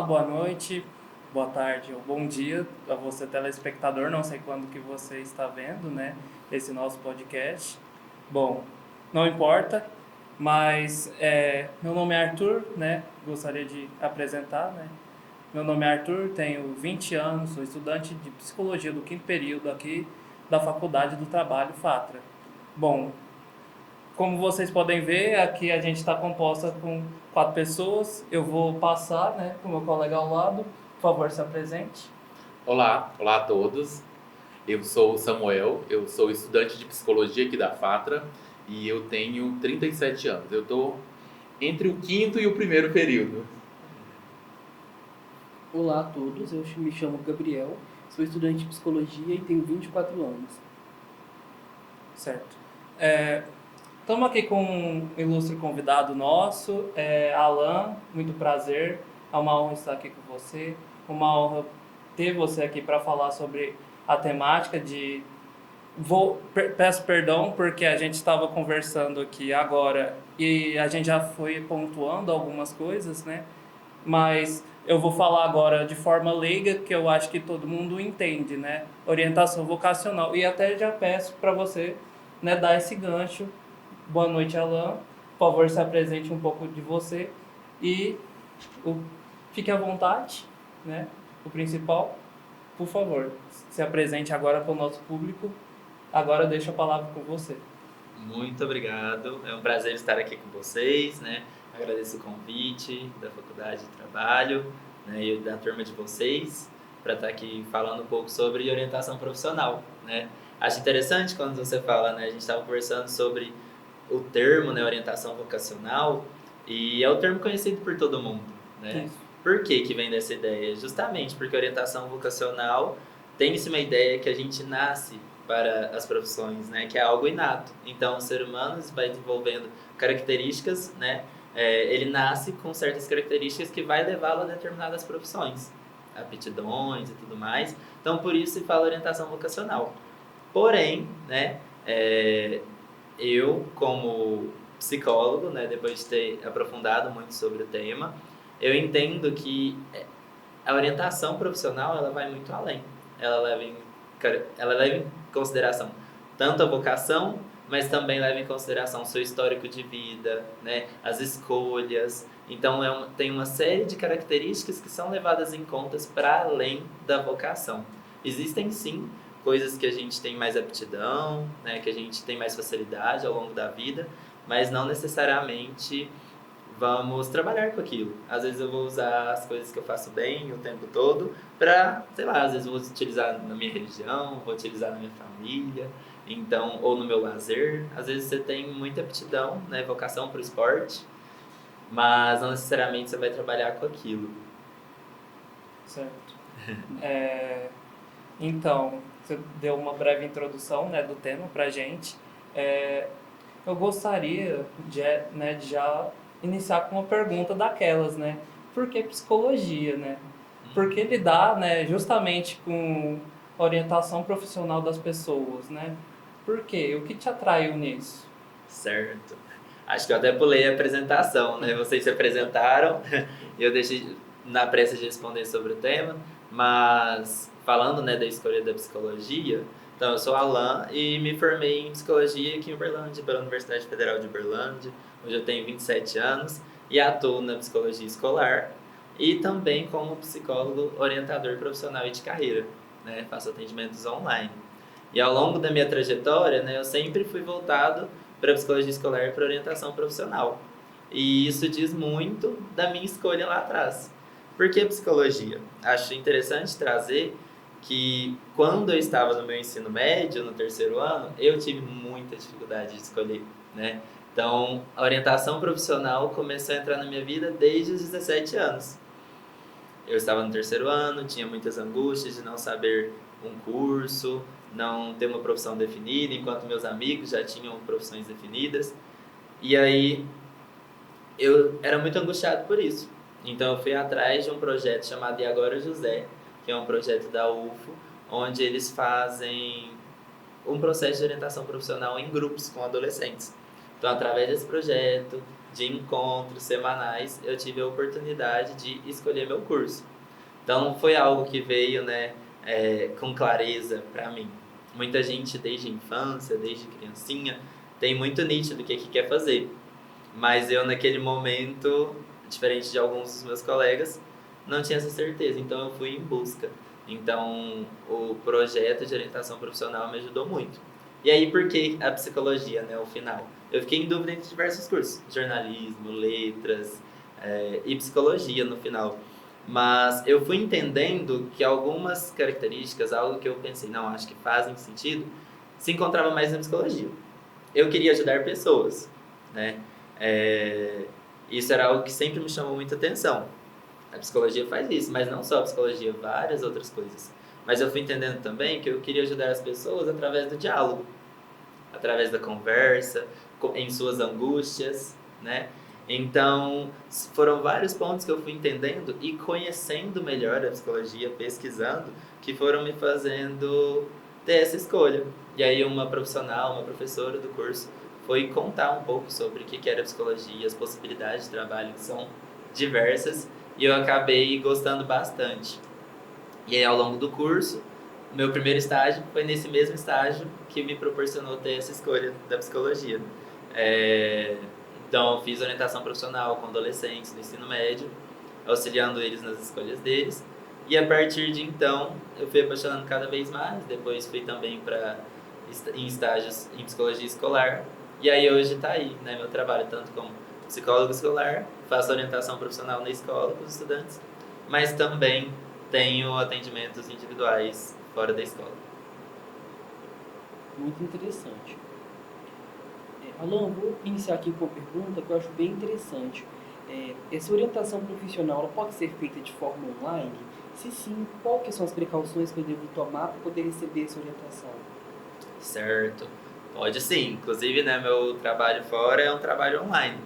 boa noite, boa tarde ou bom dia a você telespectador, não sei quando que você está vendo, né, esse nosso podcast. Bom, não importa, mas meu nome é Arthur, né, gostaria de apresentar, né. Meu nome é Arthur, tenho 20 anos, sou estudante de Psicologia do quinto período aqui da Faculdade do Trabalho, FATRA. Bom, como vocês podem ver, aqui a gente está composta com 4 pessoas. Eu vou passar, né, para o meu colega ao lado. Por favor, se apresente. Olá a todos. Eu sou o Samuel, eu sou estudante de psicologia aqui da FATRA e eu tenho 37 anos. Eu estou entre o quinto e o primeiro período. Olá a todos, eu me chamo Gabriel, sou estudante de psicologia e tenho 24 anos. Certo. Estamos aqui com um ilustre convidado nosso, Alan. Muito prazer. É uma honra estar aqui com você. Uma honra ter você aqui para falar sobre a temática de... Peço perdão porque a gente estava conversando aqui agora e a gente já foi pontuando algumas coisas, né? Mas eu vou falar agora de forma leiga, que eu acho que todo mundo entende, né? Orientação vocacional. E até já peço para você, né, dar esse gancho. Boa noite, Alan. Por favor, se apresente um pouco de você e fique à vontade, né? O principal, por favor, se apresente agora para o nosso público. Agora deixo a palavra com você. Muito obrigado, é um prazer estar aqui com vocês, né? Agradeço o convite da Faculdade de Trabalho, né, e da turma de vocês para estar aqui falando um pouco sobre orientação profissional, né? Acho interessante quando você fala, né? A gente estava conversando sobre o termo, né, orientação vocacional, e é o termo conhecido por todo mundo, né? Isso. Por que vem dessa ideia? Justamente porque orientação vocacional tem-se uma ideia que a gente nasce para as profissões, né, que é algo inato. Então, o ser humano vai desenvolvendo características, né, ele nasce com certas características que vai levá-lo a determinadas profissões, aptidões e tudo mais. Então, por isso se fala orientação vocacional. Porém, né, eu, como psicólogo, né, depois de ter aprofundado muito sobre o tema, eu entendo que a orientação profissional ela vai muito além. Ela leva em consideração tanto a vocação, mas também leva em consideração o seu histórico de vida, né, as escolhas. Então, tem uma série de características que são levadas em conta para além da vocação. Existem, sim, coisas que a gente tem mais aptidão, né, que a gente tem mais facilidade ao longo da vida, mas não necessariamente vamos trabalhar com aquilo. Às vezes eu vou usar as coisas que eu faço bem o tempo todo para, sei lá, às vezes eu vou utilizar na minha religião, vou utilizar na minha família, então, ou no meu lazer. Às vezes você tem muita aptidão, né, vocação para o esporte, mas não necessariamente você vai trabalhar com aquilo. Certo. Então, você deu uma breve introdução, né, do tema pra gente. Eu gostaria de já iniciar com uma pergunta daquelas, né? Por que psicologia, né? Por que lidar, né, justamente com a orientação profissional das pessoas, né? Por quê? O que te atraiu nisso? Certo. Acho que eu até pulei a apresentação, né? Vocês se apresentaram e eu deixei na pressa de responder sobre o tema, mas falando, né, da escolha da psicologia, então eu sou Alan e me formei em psicologia aqui em Uberlândia, pela Universidade Federal de Uberlândia. Hoje eu tenho 27 anos e atuo na psicologia escolar e também como psicólogo orientador profissional e de carreira, né? Faço atendimentos online. E ao longo da minha trajetória, né, eu sempre fui voltado para a psicologia escolar e para a orientação profissional. E isso diz muito da minha escolha lá atrás. Por que psicologia? Acho interessante trazer que quando eu estava no meu ensino médio, no terceiro ano, eu tive muita dificuldade de escolher, né? Então, a orientação profissional começou a entrar na minha vida desde os 17 anos. Eu estava no terceiro ano, tinha muitas angústias de não saber um curso, não ter uma profissão definida, enquanto meus amigos já tinham profissões definidas. E aí, eu era muito angustiado por isso. Então, eu fui atrás de um projeto chamado E Agora José, que é um projeto da UFO, onde eles fazem um processo de orientação profissional em grupos com adolescentes. Então, através desse projeto, de encontros semanais, eu tive a oportunidade de escolher meu curso. Então foi algo que veio, né, com clareza para mim. Muita gente desde a infância, desde criancinha, tem muito nítido o que quer fazer. Mas eu naquele momento, diferente de alguns dos meus colegas, não tinha essa certeza, então eu fui em busca. Então o projeto de orientação profissional me ajudou muito. E aí por que a psicologia, né, o final? Eu fiquei em dúvida entre diversos cursos, jornalismo, letras e psicologia no final. Mas eu fui entendendo que algumas características, algo que eu pensei, não, acho que fazem sentido, se encontrava mais na psicologia. Eu queria ajudar pessoas, né? Isso era algo que sempre me chamou muita atenção. A psicologia faz isso, mas não só a psicologia, várias outras coisas. Mas eu fui entendendo também que eu queria ajudar as pessoas através do diálogo, através da conversa, em suas angústias, né? Então, foram vários pontos que eu fui entendendo e conhecendo melhor a psicologia, pesquisando, que foram me fazendo ter essa escolha. E aí uma profissional, uma professora do curso, foi contar um pouco sobre o que era a psicologia, as possibilidades de trabalho que são diversas, e eu acabei gostando bastante. E aí, ao longo do curso, meu primeiro estágio foi nesse mesmo estágio que me proporcionou ter essa escolha da psicologia. Então, eu fiz orientação profissional com adolescentes no ensino médio, auxiliando eles nas escolhas deles. E a partir de então, eu fui apaixonando cada vez mais. Depois fui também em estágios em psicologia escolar. E aí hoje está aí, né, meu trabalho, tanto como psicólogo escolar, faço orientação profissional na escola com os estudantes, mas também tenho atendimentos individuais fora da escola. Muito interessante. Alan, vou iniciar aqui com uma pergunta que eu acho bem interessante. Essa orientação profissional ela pode ser feita de forma online? Se sim, quais são as precauções que eu devo tomar para poder receber essa orientação? Certo, pode sim. Inclusive, né, meu trabalho fora é um trabalho online.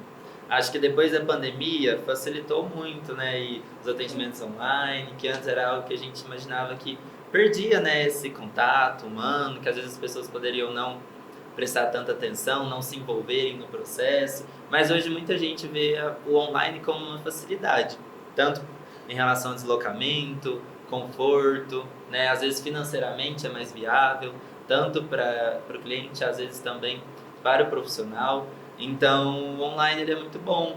Acho que depois da pandemia facilitou muito, né, e os atendimentos online, que antes era algo que a gente imaginava que perdia, né, esse contato humano, que às vezes as pessoas poderiam não prestar tanta atenção, não se envolverem no processo, mas hoje muita gente vê o online como uma facilidade, tanto em relação ao deslocamento, conforto, né, às vezes financeiramente é mais viável, tanto para o cliente, às vezes também para o profissional. Então, o online ele é muito bom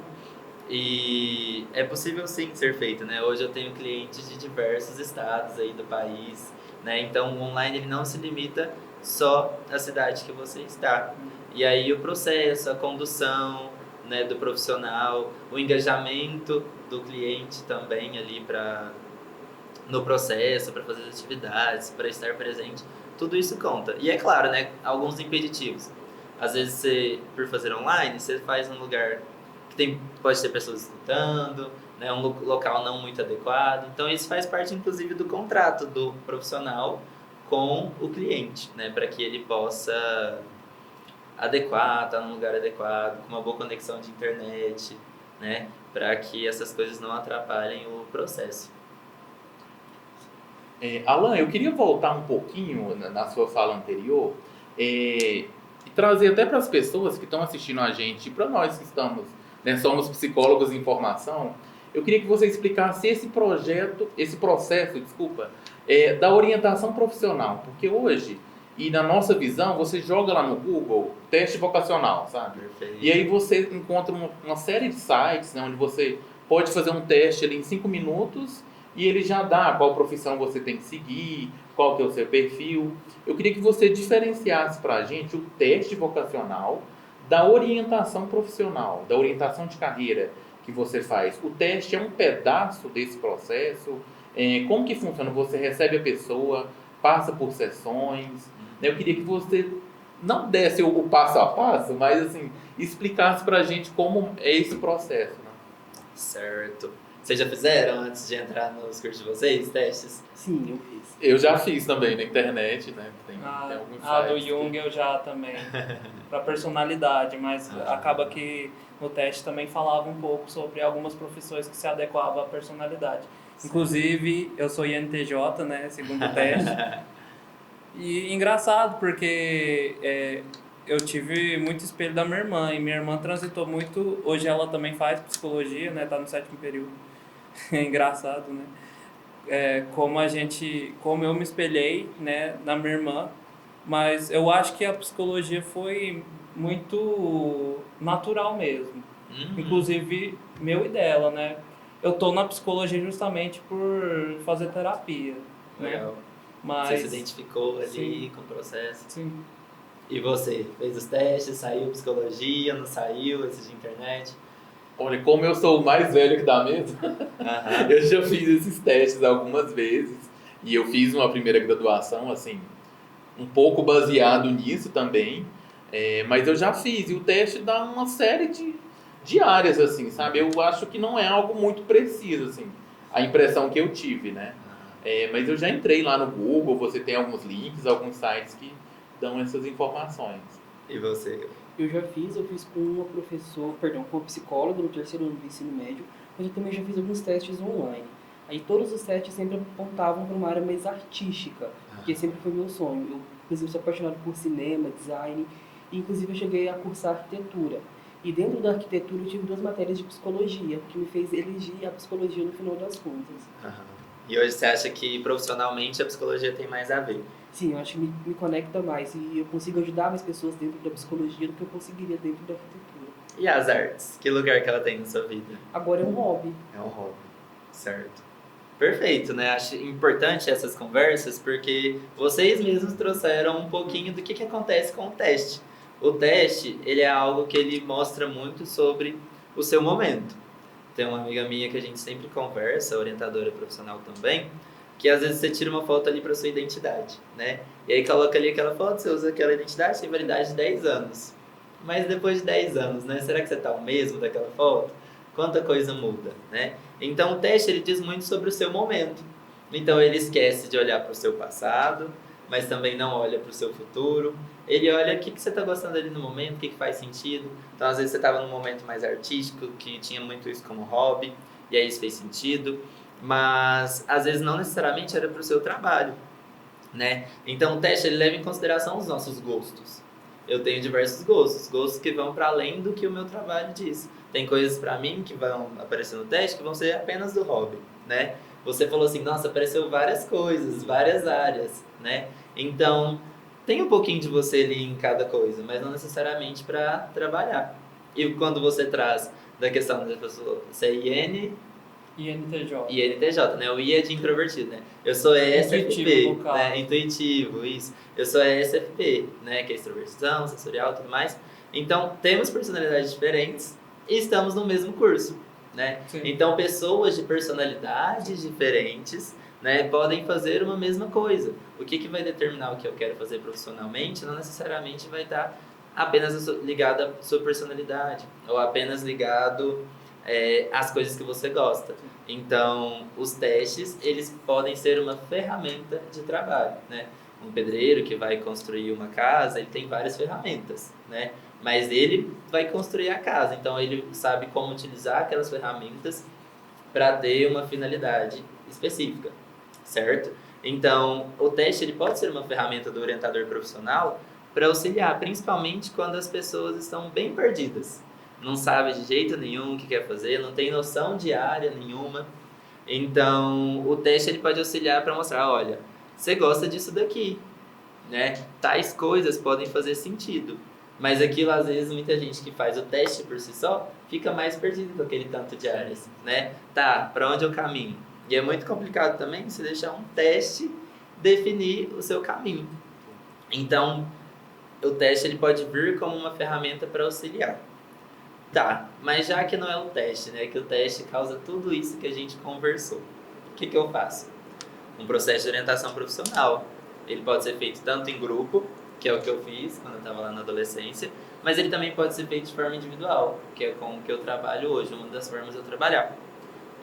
e é possível sim ser feito, né? Hoje eu tenho clientes de diversos estados aí do país, né? Então, o online ele não se limita só à cidade que você está. E aí o processo, a condução, né, do profissional, o engajamento do cliente também ali no processo, para fazer as atividades, para estar presente, tudo isso conta. E é claro, né, alguns impeditivos. Às vezes, por fazer online, você faz um lugar que pode ter pessoas escutando, né, um local não muito adequado. Então, isso faz parte, inclusive, do contrato do profissional com o cliente, né, para que ele possa adequar, estar num lugar adequado, com uma boa conexão de internet, né, para que essas coisas não atrapalhem o processo. Alan, eu queria voltar um pouquinho na sua fala anterior e trazer até para as pessoas que estão assistindo a gente, para nós que estamos, né, somos psicólogos em formação, eu queria que você explicasse esse processo, da orientação profissional, porque hoje, e na nossa visão, você joga lá no Google teste vocacional, sabe? Perfeito. E aí você encontra uma série de sites, né, onde você pode fazer um teste ali em 5 minutos e ele já dá qual profissão você tem que seguir, qual que é o seu perfil. Eu queria que você diferenciasse para a gente o teste vocacional da orientação profissional, da orientação de carreira que você faz. O teste é um pedaço desse processo. Como que funciona? Você recebe a pessoa, passa por sessões. Eu queria que você não desse o passo a passo, mas assim, explicasse para a gente como é esse processo. Né? Certo. Vocês já fizeram antes de entrar nos cursos de vocês, testes? Sim, eu fiz. Eu já fiz também na internet, né? Tem alguns do sites Jung eu já também, para personalidade, mas acaba que no teste também falava um pouco sobre algumas profissões que se adequavam à personalidade. Sim. Inclusive, eu sou INTJ, né, segundo o teste. E engraçado, porque eu tive muito espelho da minha irmã, e minha irmã transitou muito, hoje ela também faz psicologia, né, tá no 7º período, é engraçado, né, como eu me espelhei, né, na minha irmã, mas eu acho que a psicologia foi muito natural mesmo, inclusive meu e dela, né, eu tô na psicologia justamente por fazer terapia, né, Legal. mas... Você se identificou ali Sim. com o processo. Sim. E você? Fez os testes, saiu psicologia, não saiu, esse de internet? Olha, como eu sou o mais velho aqui da mesa, Aham. eu já fiz esses testes algumas vezes. E eu fiz uma primeira graduação, assim, um pouco baseado nisso também. Mas eu já fiz. E o teste dá uma série de áreas, assim, sabe? Eu acho que não é algo muito preciso, assim. A impressão que eu tive, né? Mas eu já entrei lá no Google, você tem alguns links, alguns sites que dão essas informações. E você? Eu fiz com com uma psicóloga no 3º ano do ensino médio, mas eu também já fiz alguns testes online. Aí todos os testes sempre apontavam para uma área mais artística, porque sempre foi meu sonho. Eu, inclusive, sou apaixonado por cinema, design, e inclusive eu cheguei a cursar arquitetura. E dentro da arquitetura eu tive 2 matérias de psicologia, que me fez elegir a psicologia no final das contas. Aham. E hoje você acha que profissionalmente a psicologia tem mais a ver? Sim, eu acho que me conecta mais e eu consigo ajudar mais pessoas dentro da psicologia do que eu conseguiria dentro da arquitetura. E as artes? Que lugar que ela tem na sua vida? Agora é um hobby. É um hobby, certo. Perfeito, né? Acho importante essas conversas porque vocês mesmos trouxeram um pouquinho do que acontece com o teste. O teste, ele é algo que ele mostra muito sobre o seu momento. Tem uma amiga minha que a gente sempre conversa, orientadora profissional também, que às vezes você tira uma foto ali para sua identidade, né? E aí coloca ali aquela foto, você usa aquela identidade, tem validade de 10 anos. Mas depois de 10 anos, né? Será que você tá o mesmo daquela foto? Quanta coisa muda, né? Então o teste ele diz muito sobre o seu momento. Então ele esquece de olhar para o seu passado, mas também não olha para o seu futuro. Ele olha o que você está gostando ali no momento, o que faz sentido. Então às vezes você estava num momento mais artístico, que tinha muito isso como hobby, e aí isso fez sentido. Mas às vezes não necessariamente era para o seu trabalho, né? Então o teste ele leva em consideração os nossos gostos. Eu tenho diversos gostos que vão para além do que o meu trabalho diz. Tem coisas para mim que vão aparecer no teste que vão ser apenas do hobby, né? Você falou assim, nossa, apareceu várias coisas, várias áreas, né? Então, tem um pouquinho de você ali em cada coisa, mas não necessariamente para trabalhar. E quando você traz da questão da pessoa, você é IN INTJ. e NTJ, né? O I é de introvertido, né? Eu sou ESFP, Intuitivo, no caso. né? Intuitivo, isso. Eu sou ESFP, né? Que é extroversão, sensorial e tudo mais. Então, temos personalidades diferentes e estamos no mesmo curso, né? Sim. Então, pessoas de personalidades diferentes, né, podem fazer uma mesma coisa. O que vai determinar o que eu quero fazer profissionalmente não necessariamente vai estar apenas ligado à sua personalidade ou apenas ligado às coisas que você gosta. Então, os testes, eles podem ser uma ferramenta de trabalho, né? Um pedreiro que vai construir uma casa, ele tem várias ferramentas, né? Mas ele vai construir a casa, então ele sabe como utilizar aquelas ferramentas para ter uma finalidade específica, certo? Então, o teste ele pode ser uma ferramenta do orientador profissional para auxiliar, principalmente quando as pessoas estão bem perdidas. Não sabe de jeito nenhum o que quer fazer, não tem noção de área nenhuma. Então, o teste ele pode auxiliar para mostrar, olha, você gosta disso daqui, né? Tais coisas podem fazer sentido. Mas aquilo, às vezes, muita gente que faz o teste por si só fica mais perdido com aquele tanto de áreas, né? Tá, para onde eu caminho? E é muito complicado também se deixar um teste definir o seu caminho. Então, o teste ele pode vir como uma ferramenta para auxiliar. Tá, mas já que não é o teste, né? Que o teste causa tudo isso que a gente conversou. O que eu faço? Um processo de orientação profissional. Ele pode ser feito tanto em grupo, que é o que eu fiz quando eu estava lá na adolescência, mas ele também pode ser feito de forma individual, que é com o que eu trabalho hoje, uma das formas de eu trabalhar.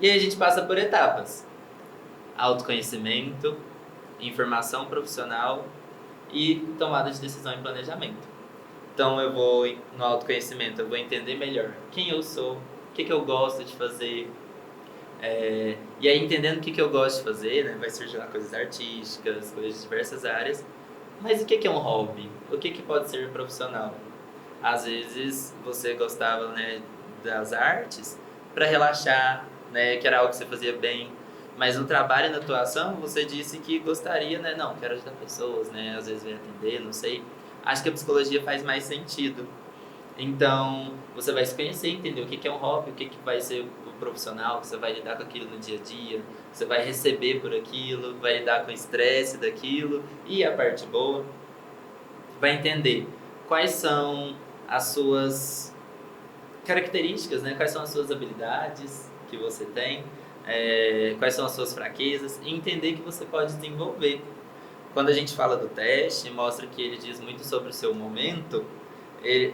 E aí a gente passa por etapas. Autoconhecimento, informação profissional e tomada de decisão e planejamento. Então eu vou no autoconhecimento, eu vou entender melhor quem eu sou, o que eu gosto de fazer. E aí entendendo o que eu gosto de fazer, né, vai surgir coisas artísticas, coisas de diversas áreas. Mas o que é um hobby? O que pode ser profissional? Às vezes você gostava, né, das artes para relaxar, né, que era algo que você fazia bem. Mas no trabalho e na atuação, você disse que gostaria, né? Não, quero ajudar pessoas, né? Às vezes vem atender, não sei. Acho que a psicologia faz mais sentido. Então, você vai se conhecer, entender o que é um hobby, o que vai ser o profissional, você vai lidar com aquilo no dia a dia, você vai receber por aquilo, vai lidar com o estresse daquilo e a parte boa. Vai entender quais são as suas características, né? Quais são as suas habilidades que você tem, quais são as suas fraquezas e entender que você pode desenvolver. Quando a gente fala do teste, mostra que ele diz muito sobre o seu momento,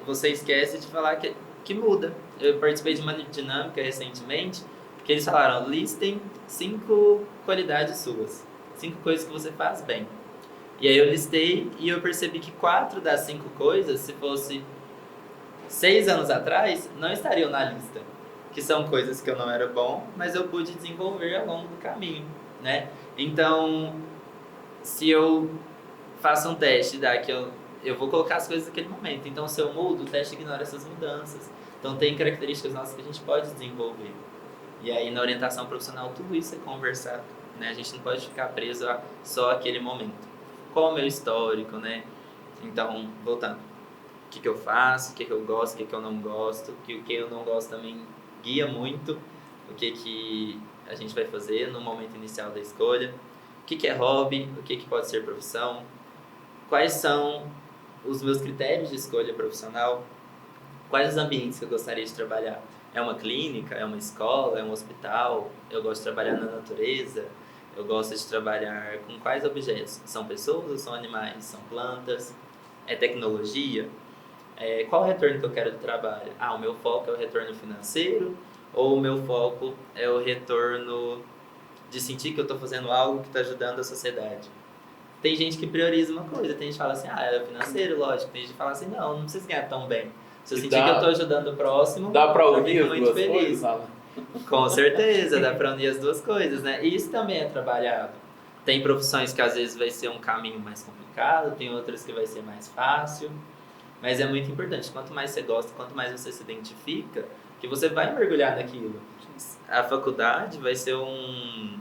você esquece de falar que muda. Eu participei de uma dinâmica recentemente que eles falaram, listem 5 qualidades suas, 5 coisas que você faz bem. E aí eu listei e eu percebi que 4 das 5 coisas, se fosse 6 anos atrás, não estariam na lista. Que são coisas que eu não era bom, mas eu pude desenvolver ao longo do caminho, né? Então, se eu faço um teste, eu vou colocar as coisas naquele momento. Então, se eu mudo, o teste ignora essas mudanças. Então, tem características nossas que a gente pode desenvolver. E aí, na orientação profissional, tudo isso é conversado, né? A gente não pode ficar preso a só aquele momento. Qual é o meu histórico, né? Então, voltando. O que eu faço, o que eu gosto, o que eu não gosto. O que eu não gosto também guia muito o que a gente vai fazer no momento inicial da escolha. O que é hobby, o que pode ser profissão. Quais são os meus critérios de escolha profissional. Quais os ambientes que eu gostaria de trabalhar. É uma clínica, é uma escola, é um hospital. Eu gosto de trabalhar na natureza. Eu gosto de trabalhar com quais objetos? São pessoas ou são animais? São plantas? É tecnologia? Qual o retorno que eu quero do trabalho? O meu foco é o retorno financeiro ou o meu foco é o retorno de sentir que eu estou fazendo algo que está ajudando a sociedade? Tem gente que prioriza uma coisa, tem gente que fala assim, é financeiro, lógico. Tem gente que fala assim, não precisa ganhar tão bem. Se eu sentir que eu estou ajudando o próximo, dá pra eu unir fico as muito duas feliz. coisas, Alan? Com certeza, dá para unir as duas coisas, né? E isso também é trabalhado. Tem profissões que às vezes vai ser um caminho mais complicado, tem outras que vai ser mais fácil. Mas é muito importante, quanto mais você gosta, quanto mais você se identifica, que você vai mergulhar naquilo. A faculdade vai ser um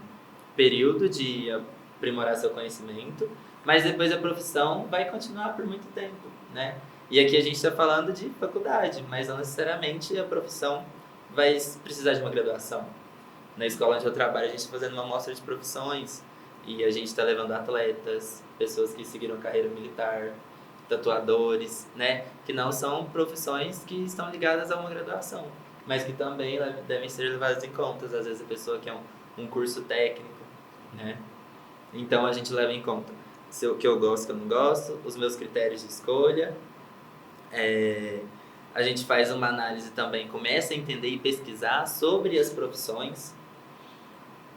período de aprimorar seu conhecimento, mas depois a profissão vai continuar por muito tempo, né? E aqui a gente está falando de faculdade, mas não necessariamente a profissão vai precisar de uma graduação. Na escola onde eu trabalho, a gente está fazendo uma amostra de profissões e a gente está levando atletas, pessoas que seguiram carreira militar, tatuadores, né? Que não são profissões que estão ligadas a uma graduação, mas que também devem ser levadas em conta. Às vezes a pessoa quer um curso técnico, né? Então a gente leva em conta o que eu gosto, o que eu não gosto, os meus critérios de escolha. A gente faz uma análise também, começa a entender e pesquisar sobre as profissões,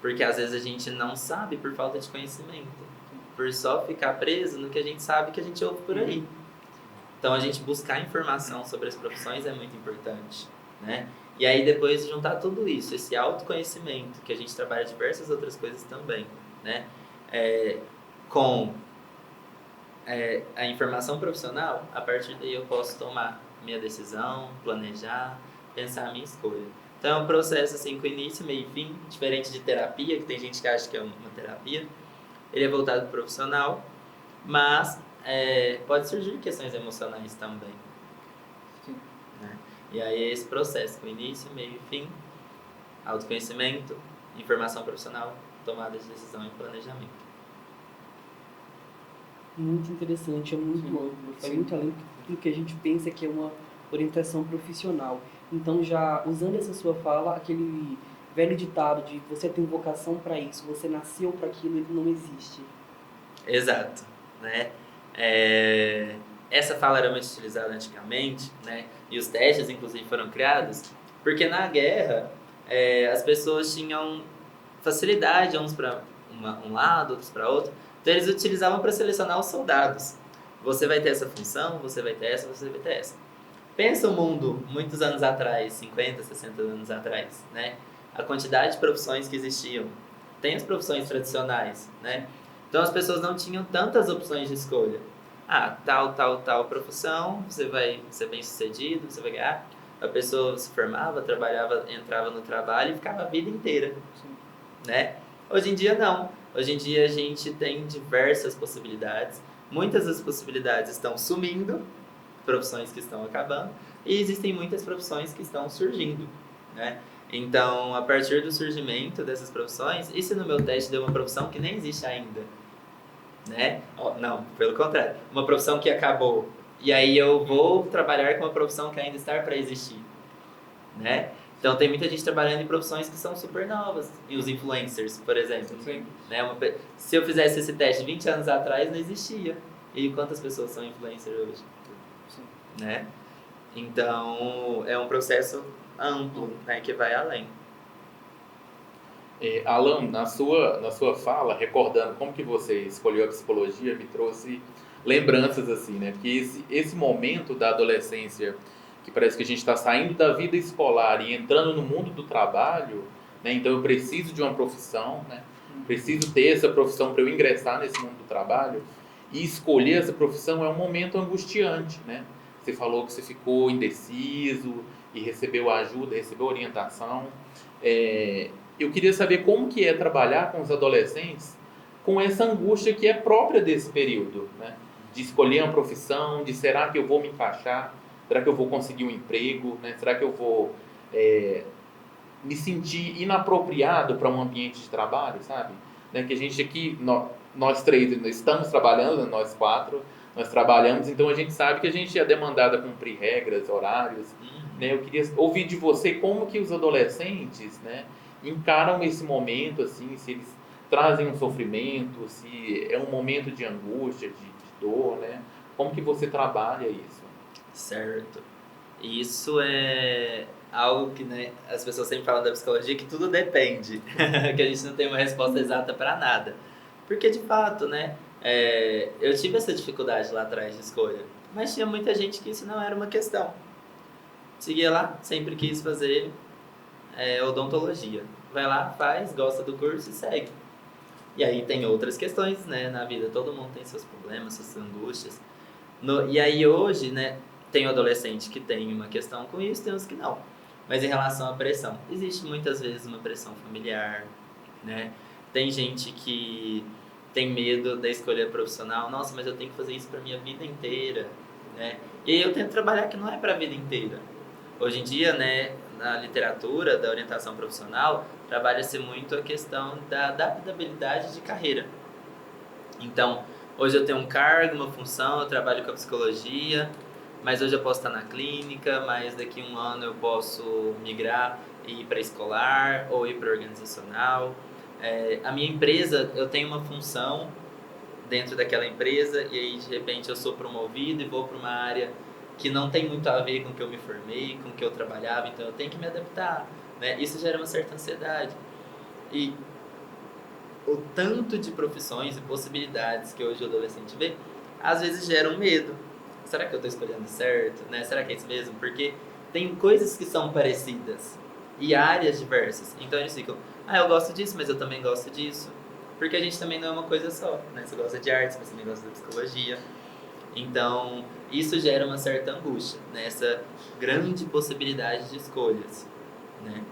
porque às vezes a gente não sabe por falta de conhecimento, por só ficar preso no que a gente sabe que a gente ouve por aí. Então a gente buscar informação sobre as profissões é muito importante, né? E aí depois juntar tudo isso, esse autoconhecimento, que a gente trabalha diversas outras coisas também, né? Com a informação profissional, a partir daí eu posso tomar minha decisão, planejar, pensar a minha escolha. Então é um processo assim com início, meio e fim, diferente de terapia, que tem gente que acha que é uma terapia. Ele é voltado para o profissional, mas pode surgir questões emocionais também. Sim. Né? E aí é esse processo com início, meio e fim, autoconhecimento, informação profissional, tomada de decisão e planejamento. Muito interessante, é muito amplo, vai muito além do que a gente pensa que é uma orientação profissional. Então, já usando essa sua fala, aquele velho ditado de você tem vocação para isso, você nasceu para aquilo, ele não existe. Exato, né? Essa fala era muito utilizada antigamente, né? E os testes, inclusive, foram criados porque na guerra as pessoas tinham facilidade, uns para um lado, outros para outro. Então eles utilizavam para selecionar os soldados. Você vai ter essa função, você vai ter essa, você vai ter essa. Pensa o mundo muitos anos atrás, 50, 60 anos atrás, né? A quantidade de profissões que existiam. Tem as profissões tradicionais, né? Então as pessoas não tinham tantas opções de escolha. tal profissão, você vai ser bem sucedido, você vai ganhar. A pessoa se formava, trabalhava, entrava no trabalho e ficava a vida inteira, né? Hoje em dia não. Hoje em dia a gente tem diversas possibilidades. Muitas das possibilidades estão sumindo, profissões que estão acabando, e existem muitas profissões que estão surgindo, né? Então, a partir do surgimento dessas profissões, e se no meu teste deu uma profissão que nem existe ainda, né? Não, pelo contrário, uma profissão que acabou, e aí eu vou trabalhar com uma profissão que ainda está para existir, né? Então, tem muita gente trabalhando em profissões que são super novas, e os influencers, por exemplo, Sim. né? Se eu fizesse esse teste 20 anos atrás, não existia. E quantas pessoas são influencers hoje? Sim. Né? Então, é um processo amplo, né, que vai além. Alan, na sua fala, recordando como que você escolheu a psicologia, me trouxe lembranças assim, né? Porque esse momento da adolescência, que parece que a gente está saindo da vida escolar e entrando no mundo do trabalho, né? Então eu preciso de uma profissão, né? Preciso ter essa profissão para eu ingressar nesse mundo do trabalho, e escolher essa profissão é um momento angustiante, né? Você falou que você ficou indeciso e recebeu ajuda, recebeu orientação. Eu queria saber como que é trabalhar com os adolescentes com essa angústia que é própria desse período, né? De escolher uma profissão, de será que eu vou me encaixar, será que eu vou conseguir um emprego, né? Será que eu vou me sentir inapropriado para um ambiente de trabalho, sabe? Né? Que a gente aqui, nós três estamos trabalhando, nós quatro, nós trabalhamos, então a gente sabe que a gente é demandado a cumprir regras, horários, né? Eu queria ouvir de você como que os adolescentes, né, encaram esse momento, assim, se eles trazem um sofrimento, se é um momento de angústia, de dor, né? Como que você trabalha isso? Certo. Isso é algo que, né, as pessoas sempre falam da psicologia, que tudo depende, que a gente não tem uma resposta exata para nada. Porque, de fato, né, eu tive essa dificuldade lá atrás de escolha, mas tinha muita gente que isso não era uma questão. Seguia lá, sempre quis fazer odontologia. Vai lá, faz, gosta do curso e segue. E aí tem outras questões, né, na vida. Todo mundo tem seus problemas, suas angústias. E aí hoje, né, tem o adolescente que tem uma questão com isso, tem uns que não. Mas em relação à pressão, existe muitas vezes uma pressão familiar, né? Tem gente que tem medo da escolha profissional. Nossa, mas eu tenho que fazer isso para minha vida inteira, né? E aí eu tento trabalhar que não é para a vida inteira. Hoje em dia, né, na literatura da orientação profissional, trabalha-se muito a questão da adaptabilidade de carreira. Então, hoje eu tenho um cargo, uma função, eu trabalho com a psicologia, mas hoje eu posso estar na clínica, mas daqui a um ano eu posso migrar e ir para escolar ou ir para organizacional. A minha empresa, eu tenho uma função dentro daquela empresa e aí de repente eu sou promovido e vou para uma área que não tem muito a ver com o que eu me formei, com o que eu trabalhava, então eu tenho que me adaptar, né? Isso gera uma certa ansiedade. E o tanto de profissões e possibilidades que hoje o adolescente vê, às vezes gera um medo. Será que eu estou escolhendo certo? Né? Será que é isso mesmo? Porque tem coisas que são parecidas e áreas diversas. Então eles ficam, eu gosto disso, mas eu também gosto disso. Porque a gente também não é uma coisa só, né? Você gosta de artes, mas também gosta da psicologia. Então, isso gera uma certa angústia, né? Essa grande possibilidade de escolhas, né?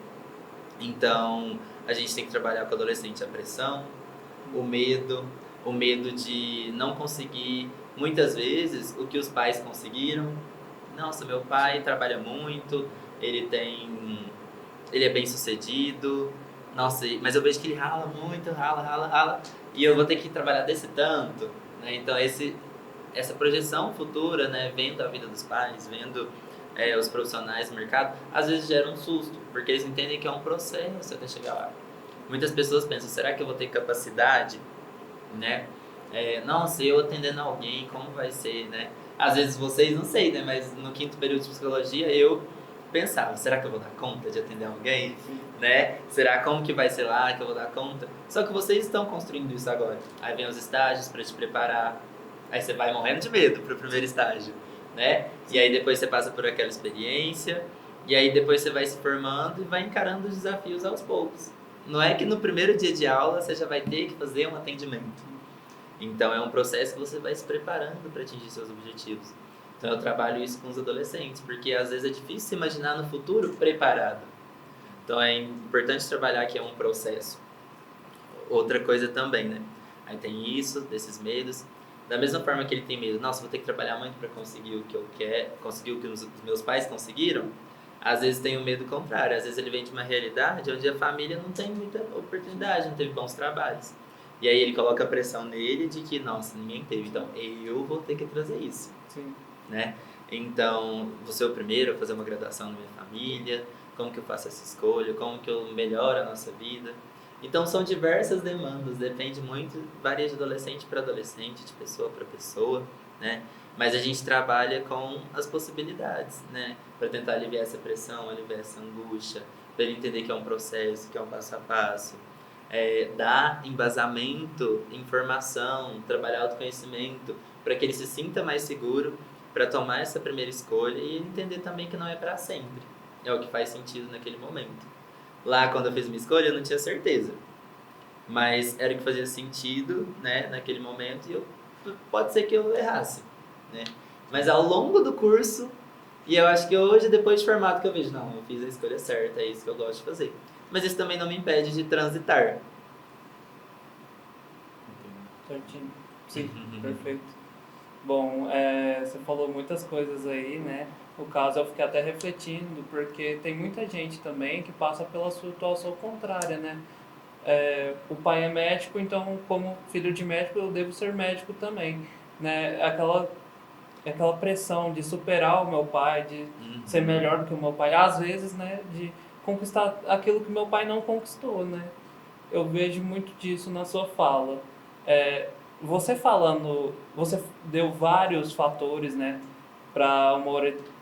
Então, a gente tem que trabalhar com o adolescente a pressão, o medo de não conseguir, muitas vezes, o que os pais conseguiram. Nossa, meu pai trabalha muito, ele é bem sucedido, nossa, mas eu vejo que ele rala muito, rala, e eu vou ter que trabalhar desse tanto, né? Então, essa projeção futura, né, vendo a vida dos pais, vendo os profissionais do mercado, às vezes gera um susto, porque eles entendem que é um processo até chegar lá. Muitas pessoas pensam, será que eu vou ter capacidade, né? Nossa, eu atendendo alguém, como vai ser, né? Às vezes vocês, não sei, né, mas no 5º período de psicologia eu pensava, será que eu vou dar conta de atender alguém, né? Será como que vai ser lá que eu vou dar conta? Só que vocês estão construindo isso agora. Aí vem os estágios para te preparar. Aí você vai morrendo de medo pro primeiro estágio, né? E aí depois você passa por aquela experiência, e aí depois você vai se formando e vai encarando os desafios aos poucos. Não é que no primeiro dia de aula você já vai ter que fazer um atendimento. Então é um processo que você vai se preparando para atingir seus objetivos. Então eu trabalho isso com os adolescentes, porque às vezes é difícil se imaginar no futuro preparado. Então é importante trabalhar que é um processo. Outra coisa também, né? Aí tem isso, desses medos. Da mesma forma que ele tem medo, nossa, vou ter que trabalhar muito para conseguir o que eu quero, conseguir o que os meus pais conseguiram. Às vezes tem o medo contrário, às vezes ele vem de uma realidade onde a família não tem muita oportunidade, não teve bons trabalhos. E aí ele coloca a pressão nele de que, nossa, ninguém teve, então eu vou ter que trazer isso, Sim. né? Então, vou ser o primeiro a fazer uma graduação na minha família, como que eu faço essa escolha, como que eu melhoro a nossa vida. Então, são diversas demandas, depende muito, varia de adolescente para adolescente, de pessoa para pessoa, né? Mas a gente trabalha com as possibilidades, né? Para tentar aliviar essa pressão, aliviar essa angústia, para ele entender que é um processo, que é um passo a passo. Dar embasamento, informação, trabalhar autoconhecimento, para que ele se sinta mais seguro para tomar essa primeira escolha e ele entender também que não é para sempre. É o que faz sentido naquele momento. Lá, quando eu fiz minha escolha, eu não tinha certeza. Mas era o que fazia sentido, né, naquele momento, e pode ser que eu errasse, né? Mas ao longo do curso, e eu acho que hoje, depois de formado, que eu vejo, não, eu fiz a escolha certa, é isso que eu gosto de fazer. Mas isso também não me impede de transitar. Certinho. Sim, perfeito. Bom, você falou muitas coisas aí, né? No caso, eu fiquei até refletindo, porque tem muita gente também que passa pela situação contrária, né? O pai é médico, então, como filho de médico, eu devo ser médico também, né? Aquela pressão de superar o meu pai, de ser melhor do que o meu pai, às vezes, né? De conquistar aquilo que meu pai não conquistou, né? Eu vejo muito disso na sua fala. Você falando, você deu vários fatores, né, para uma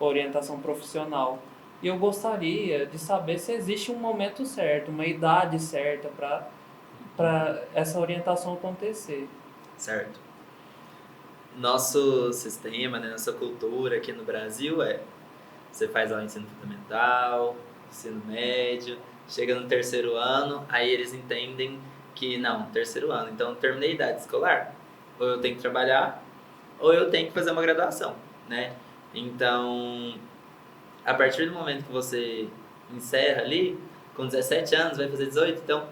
orientação profissional. E eu gostaria de saber se existe um momento certo, uma idade certa para essa orientação acontecer. Certo. Nosso sistema, né, nossa cultura aqui no Brasil você faz lá o ensino fundamental, ensino médio, chega no terceiro ano, aí eles entendem que não, terceiro ano, então terminei a idade escolar, ou eu tenho que trabalhar, ou eu tenho que fazer uma graduação, né? Então, a partir do momento que você encerra ali, com 17 anos, vai fazer 18, então,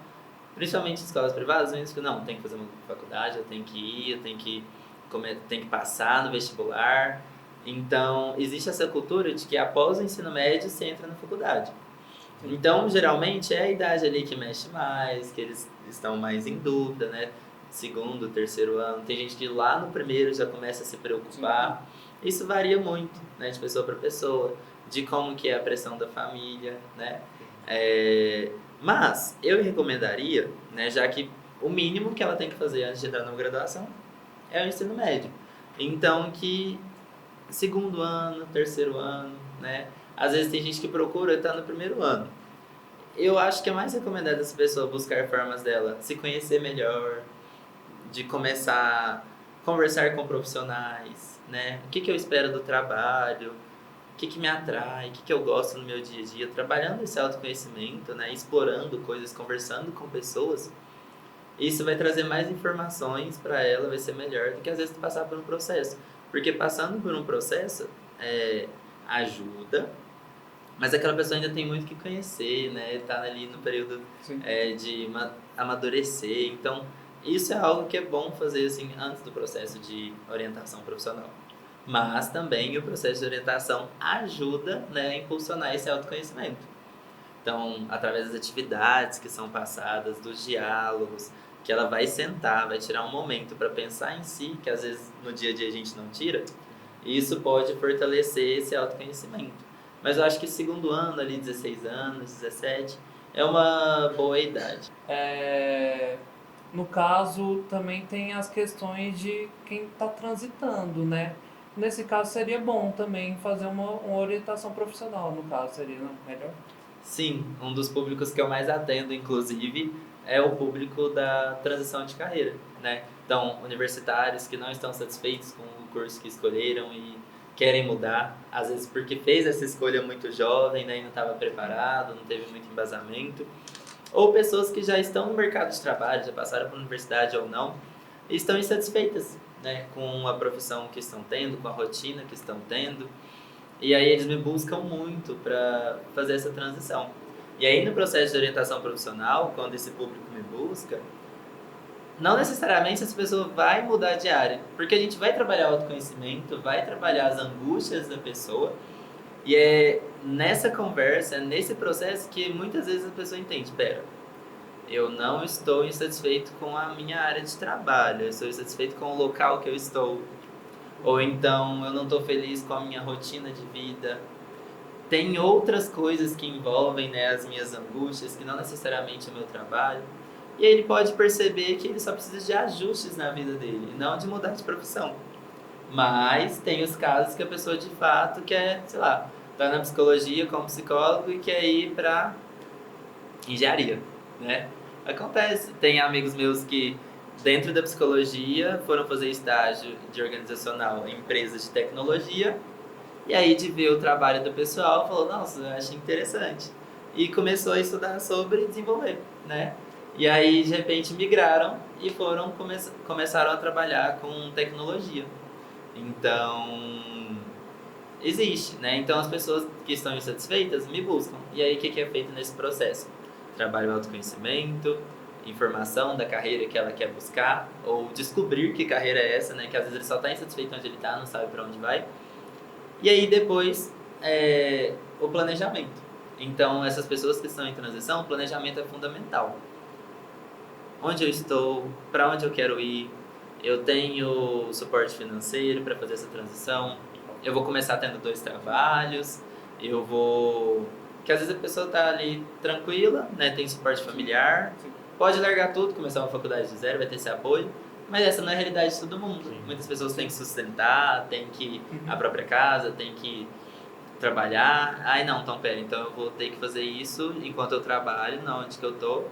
principalmente em escolas privadas, menos que não, tem que fazer uma faculdade, eu tenho que ir, eu tenho que passar no vestibular. Então, existe essa cultura de que após o ensino médio você entra na faculdade. Então, geralmente, é a idade ali que mexe mais, que eles estão mais em dúvida, né? Segundo, terceiro ano. Tem gente que lá no primeiro já começa a se preocupar. Sim. Isso varia muito, né? De pessoa para pessoa, de como que é a pressão da família, né? Mas, eu recomendaria, né? Já que o mínimo que ela tem que fazer antes de entrar na graduação é o ensino médio. Então, que segundo ano, terceiro ano, né? Às vezes tem gente que procura estar no primeiro ano. Eu acho que é mais recomendado essa pessoa buscar formas dela se conhecer melhor, de começar a conversar com profissionais, né? O que eu espero do trabalho, o que me atrai, o que eu gosto no meu dia a dia, trabalhando esse autoconhecimento, né? Explorando coisas, conversando com pessoas. Isso vai trazer mais informações para ela, vai ser melhor do que às vezes passar por um processo. Porque passando por um processo ajuda, mas aquela pessoa ainda tem muito que conhecer, né? Tá ali no período de amadurecer. Então, isso é algo que é bom fazer assim, antes do processo de orientação profissional. Mas também o processo de orientação ajuda, né, a impulsionar esse autoconhecimento. Então, através das atividades que são passadas, dos diálogos, que ela vai sentar, vai tirar um momento para pensar em si, que às vezes no dia a dia a gente não tira, e isso pode fortalecer esse autoconhecimento. Mas eu acho que segundo ano, ali 16 anos, 17, é uma boa idade. No caso, também tem as questões de quem está transitando, né? Nesse caso, seria bom também fazer uma orientação profissional, no caso, seria melhor? Sim, um dos públicos que eu mais atendo, inclusive, é o público da transição de carreira, né? Então, universitários que não estão satisfeitos com o curso que escolheram e querem mudar, às vezes porque fez essa escolha muito jovem, né, e não estava preparado, não teve muito embasamento, ou pessoas que já estão no mercado de trabalho, já passaram por universidade ou não, e estão insatisfeitas, né, com a profissão que estão tendo, com a rotina que estão tendo. E aí eles me buscam muito para fazer essa transição. E aí no processo de orientação profissional, quando esse público me busca, não necessariamente essa pessoa vai mudar de área, porque a gente vai trabalhar o autoconhecimento, vai trabalhar as angústias da pessoa, e é nessa conversa, é nesse processo que muitas vezes a pessoa entende, pera, eu não estou insatisfeito com a minha área de trabalho, eu estou insatisfeito com o local que eu estou, ou então eu não estou feliz com a minha rotina de vida. Tem outras coisas que envolvem, né, as minhas angústias, que não necessariamente é o meu trabalho. E aí ele pode perceber que ele só precisa de ajustes na vida dele, e não de mudar de profissão. Mas tem os casos que a pessoa de fato quer, sei lá, tá na psicologia como psicólogo e quer ir para engenharia, né? Acontece. Tem amigos meus que dentro da psicologia foram fazer estágio de organizacional em empresas de tecnologia e aí de ver o trabalho do pessoal falou, nossa, eu achei interessante. E começou a estudar sobre desenvolver, né? E aí de repente migraram e começaram a trabalhar com tecnologia. Então, existe, né? Então as pessoas que estão insatisfeitas me buscam. E aí o que é feito nesse processo? Trabalho autoconhecimento, informação da carreira que ela quer buscar, ou descobrir que carreira é essa, né? Que às vezes ele só está insatisfeito onde ele está, não sabe para onde vai. E aí depois, o planejamento. Então essas pessoas que estão em transição, o planejamento é fundamental. Onde eu estou, para onde eu quero ir, eu tenho suporte financeiro para fazer essa transição, eu vou começar tendo 2 trabalhos, eu vou... Que às vezes a pessoa está ali tranquila, né, tem suporte familiar, pode largar tudo, começar uma faculdade de zero, vai ter esse apoio, mas essa não é a realidade de todo mundo. Sim. Muitas pessoas têm que sustentar, têm que ir à própria casa, têm que trabalhar. Ai não, então pera, então eu vou ter que fazer isso enquanto eu trabalho, não, onde que eu tô,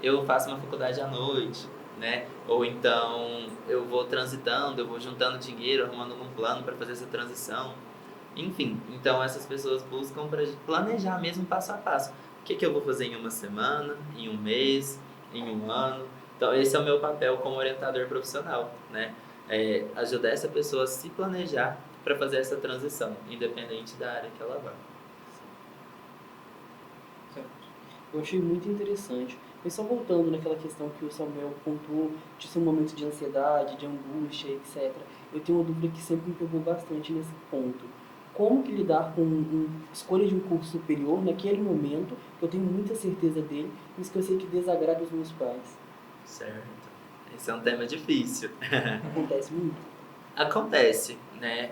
eu faço uma faculdade à noite, né? Ou então eu vou transitando, eu vou juntando dinheiro, arrumando um plano para fazer essa transição. Enfim, então essas pessoas buscam para planejar mesmo passo a passo. O que eu vou fazer em uma semana, em um mês, em um ano. Então esse é o meu papel como orientador profissional, né? Ajudar essa pessoa a se planejar para fazer essa transição, independente da área que ela vá. Eu achei muito interessante. Mas só voltando naquela questão que o Samuel pontuou de ser um momento de ansiedade, de angústia, etc. Eu tenho uma dúvida que sempre me pegou bastante nesse ponto. Como que lidar com escolha de um curso superior naquele momento, que eu tenho muita certeza dele, mas que eu sei que desagrada os meus pais? Certo. Esse é um tema difícil. Acontece muito? Acontece, né?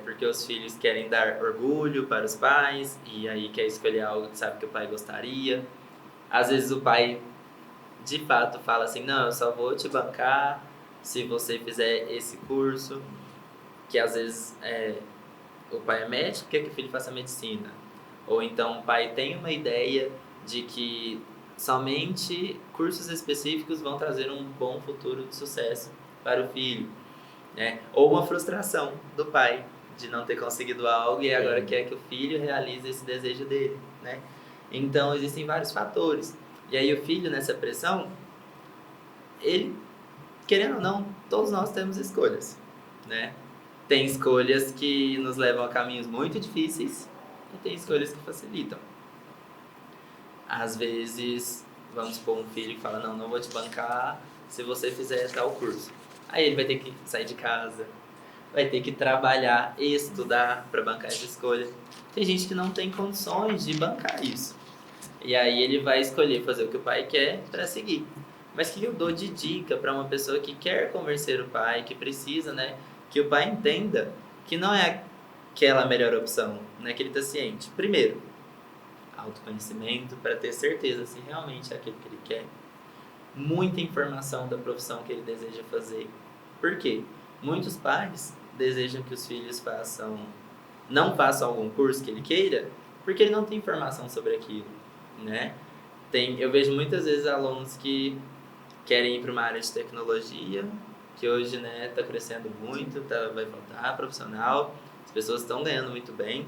Porque os filhos querem dar orgulho para os pais e aí quer escolher algo que sabe que o pai gostaria. Às vezes o pai, de fato, fala assim, não, eu só vou te bancar se você fizer esse curso. Que às vezes o pai é médico, quer que o filho faça medicina. Ou então o pai tem uma ideia de que somente cursos específicos vão trazer um bom futuro de sucesso para o filho, né? Ou uma frustração do pai de não ter conseguido algo e agora quer que o filho realize esse desejo dele, né? Então existem vários fatores. E aí o filho nessa pressão, ele, querendo ou não, todos nós temos escolhas, né? Tem escolhas que nos levam a caminhos muito difíceis e tem escolhas que facilitam. Às vezes, vamos supor um filho que fala, não vou te bancar se você fizer tal curso. Aí ele vai ter que sair de casa, vai ter que trabalhar e estudar para bancar essa escolha. Tem gente que não tem condições de bancar isso. E aí ele vai escolher fazer o que o pai quer para seguir. Mas o que eu dou de dica para uma pessoa que quer convencer o pai, que precisa, né, que o pai entenda que não é aquela a melhor opção, né, que ele está ciente. Primeiro, autoconhecimento para ter certeza se realmente é aquilo que ele quer. Muita informação da profissão que ele deseja fazer. Por quê? Muitos pais desejam que os filhos não façam algum curso que ele queira, porque ele não tem informação sobre aquilo, né? Eu vejo muitas vezes alunos que querem ir para uma área de tecnologia, que hoje, né, está crescendo muito, vai faltar profissional, as pessoas estão ganhando muito bem,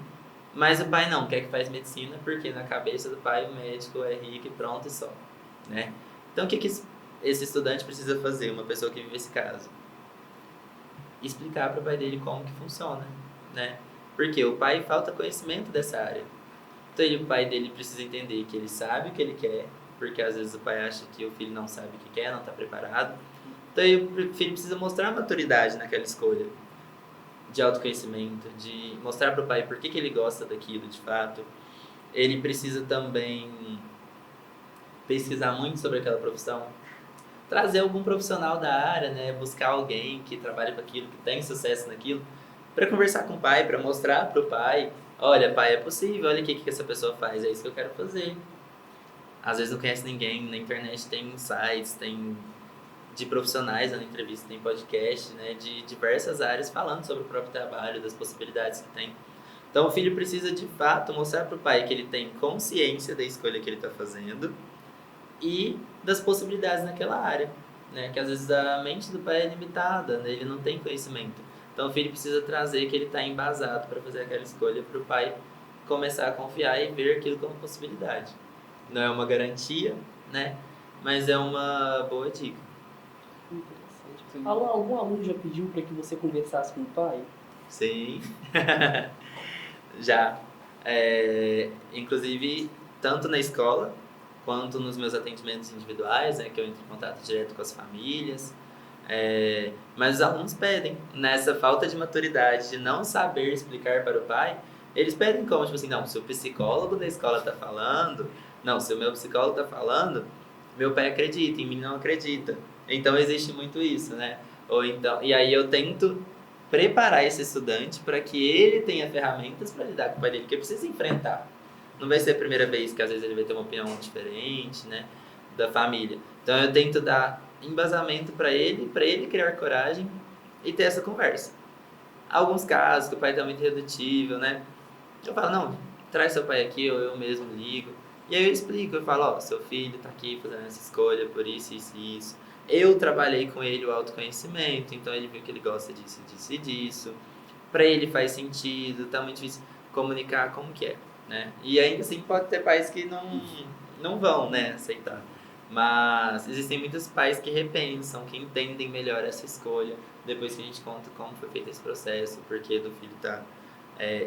mas o pai não quer que faz medicina, porque na cabeça do pai o médico é rico e pronto e só, né? Então o que esse estudante precisa fazer, uma pessoa que vive esse caso? Explicar para o pai dele como que funciona, né? Porque o pai falta conhecimento dessa área. Então o pai dele precisa entender que ele sabe o que ele quer, porque às vezes o pai acha que o filho não sabe o que quer, não está preparado. Então o filho precisa mostrar maturidade naquela escolha de autoconhecimento, de mostrar para o pai por que ele gosta daquilo de fato. Ele precisa também pesquisar muito sobre aquela profissão, trazer algum profissional da área, né? Buscar alguém que trabalhe com aquilo, que tem sucesso naquilo, para conversar com o pai, para mostrar para o pai, olha, pai, é possível, olha o que essa pessoa faz, é isso que eu quero fazer. Às vezes não conhece ninguém, na internet tem sites, tem de profissionais na entrevista, tem podcast, né, de diversas áreas falando sobre o próprio trabalho, das possibilidades que tem. Então o filho precisa de fato mostrar para o pai que ele tem consciência da escolha que ele está fazendo e das possibilidades naquela área, né, que às vezes a mente do pai é limitada, né, ele não tem conhecimento. Então o filho precisa trazer que ele está embasado para fazer aquela escolha para o pai começar a confiar e ver aquilo como possibilidade. Não é uma garantia, né, mas é uma boa dica. Interessante. Algum aluno já pediu para que você conversasse com o pai? Sim, já. Inclusive, tanto na escola, quanto nos meus atendimentos individuais, né, que eu entro em contato direto com as famílias. Mas os alunos pedem, nessa falta de maturidade, de não saber explicar para o pai, eles pedem como, tipo assim, não, se o psicólogo da escola está falando, não, se o meu psicólogo está falando, meu pai acredita, em mim não acredita. Então existe muito isso, né? Ou então, e aí eu tento preparar esse estudante para que ele tenha ferramentas para lidar com o pai dele, que ele precisa enfrentar. Não vai ser a primeira vez que às vezes ele vai ter uma opinião diferente, né, da família. Então eu tento dar embasamento para ele criar coragem e ter essa conversa. Alguns casos que o pai está muito irredutível, né? Eu falo, não, traz seu pai aqui, ou eu mesmo ligo. E aí eu explico, eu falo, ó, seu filho está aqui fazendo essa escolha por isso, isso e isso. Eu trabalhei com ele o autoconhecimento, então ele viu que ele gosta disso, disso e disso. Para ele faz sentido, tá muito difícil comunicar como que é, né? E ainda assim pode ter pais que não vão, né, aceitar. Mas existem muitos pais que repensam, que entendem melhor essa escolha, depois que a gente conta como foi feito esse processo, porque do filho tá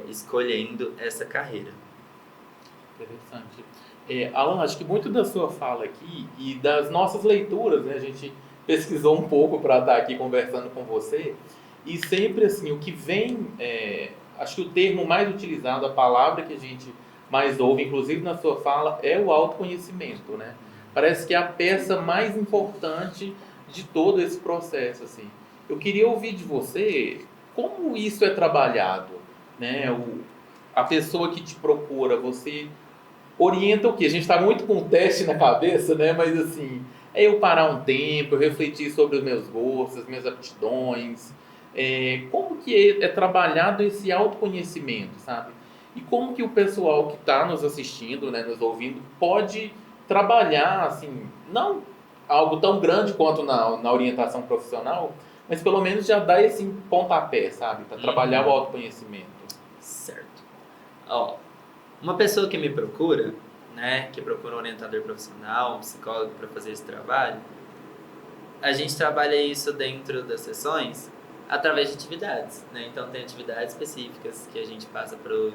escolhendo essa carreira. Interessante. Alan, acho que muito da sua fala aqui e das nossas leituras, né, a gente pesquisou um pouco para estar aqui conversando com você, e sempre assim, o que vem, acho que o termo mais utilizado, a palavra que a gente mais ouve, inclusive na sua fala, é o autoconhecimento, né? Parece que é a peça mais importante de todo esse processo, assim. Eu queria ouvir de você como isso é trabalhado, né? A pessoa que te procura, você orienta o quê? A gente está muito com o teste na cabeça, né? Mas assim, é eu parar um tempo, eu refletir sobre os meus gostos, as minhas aptidões. Como que é trabalhado esse autoconhecimento, sabe? E como que o pessoal que está nos assistindo, né, nos ouvindo, pode trabalhar, assim, não algo tão grande quanto na orientação profissional, mas pelo menos já dar esse pontapé, sabe? Para trabalhar o autoconhecimento. Certo. Ó, uma pessoa que me procura, né, que procura um orientador profissional, um psicólogo para fazer esse trabalho, a gente trabalha isso dentro das sessões através de atividades, né? Então tem atividades específicas que a gente passa para o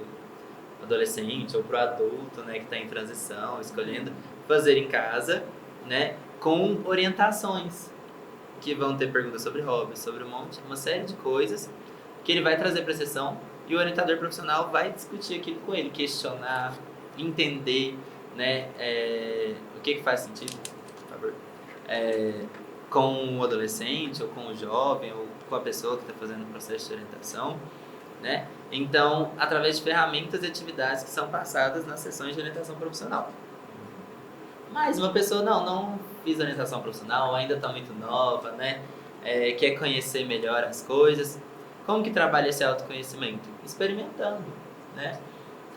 adolescente ou para o adulto, né, que está em transição, escolhendo fazer em casa, né, com orientações que vão ter perguntas sobre hobbies, sobre uma série de coisas que ele vai trazer para a sessão e o orientador profissional vai discutir aquilo com ele, questionar, entender, né, o que faz sentido, por favor, com o adolescente ou com o jovem ou com a pessoa que está fazendo o processo de orientação, né? Então, através de ferramentas e atividades que são passadas nas sessões de orientação profissional. Mas uma pessoa, não fiz orientação profissional, ainda está muito nova, né? Quer conhecer melhor as coisas. Como que trabalha esse autoconhecimento? Experimentando, né?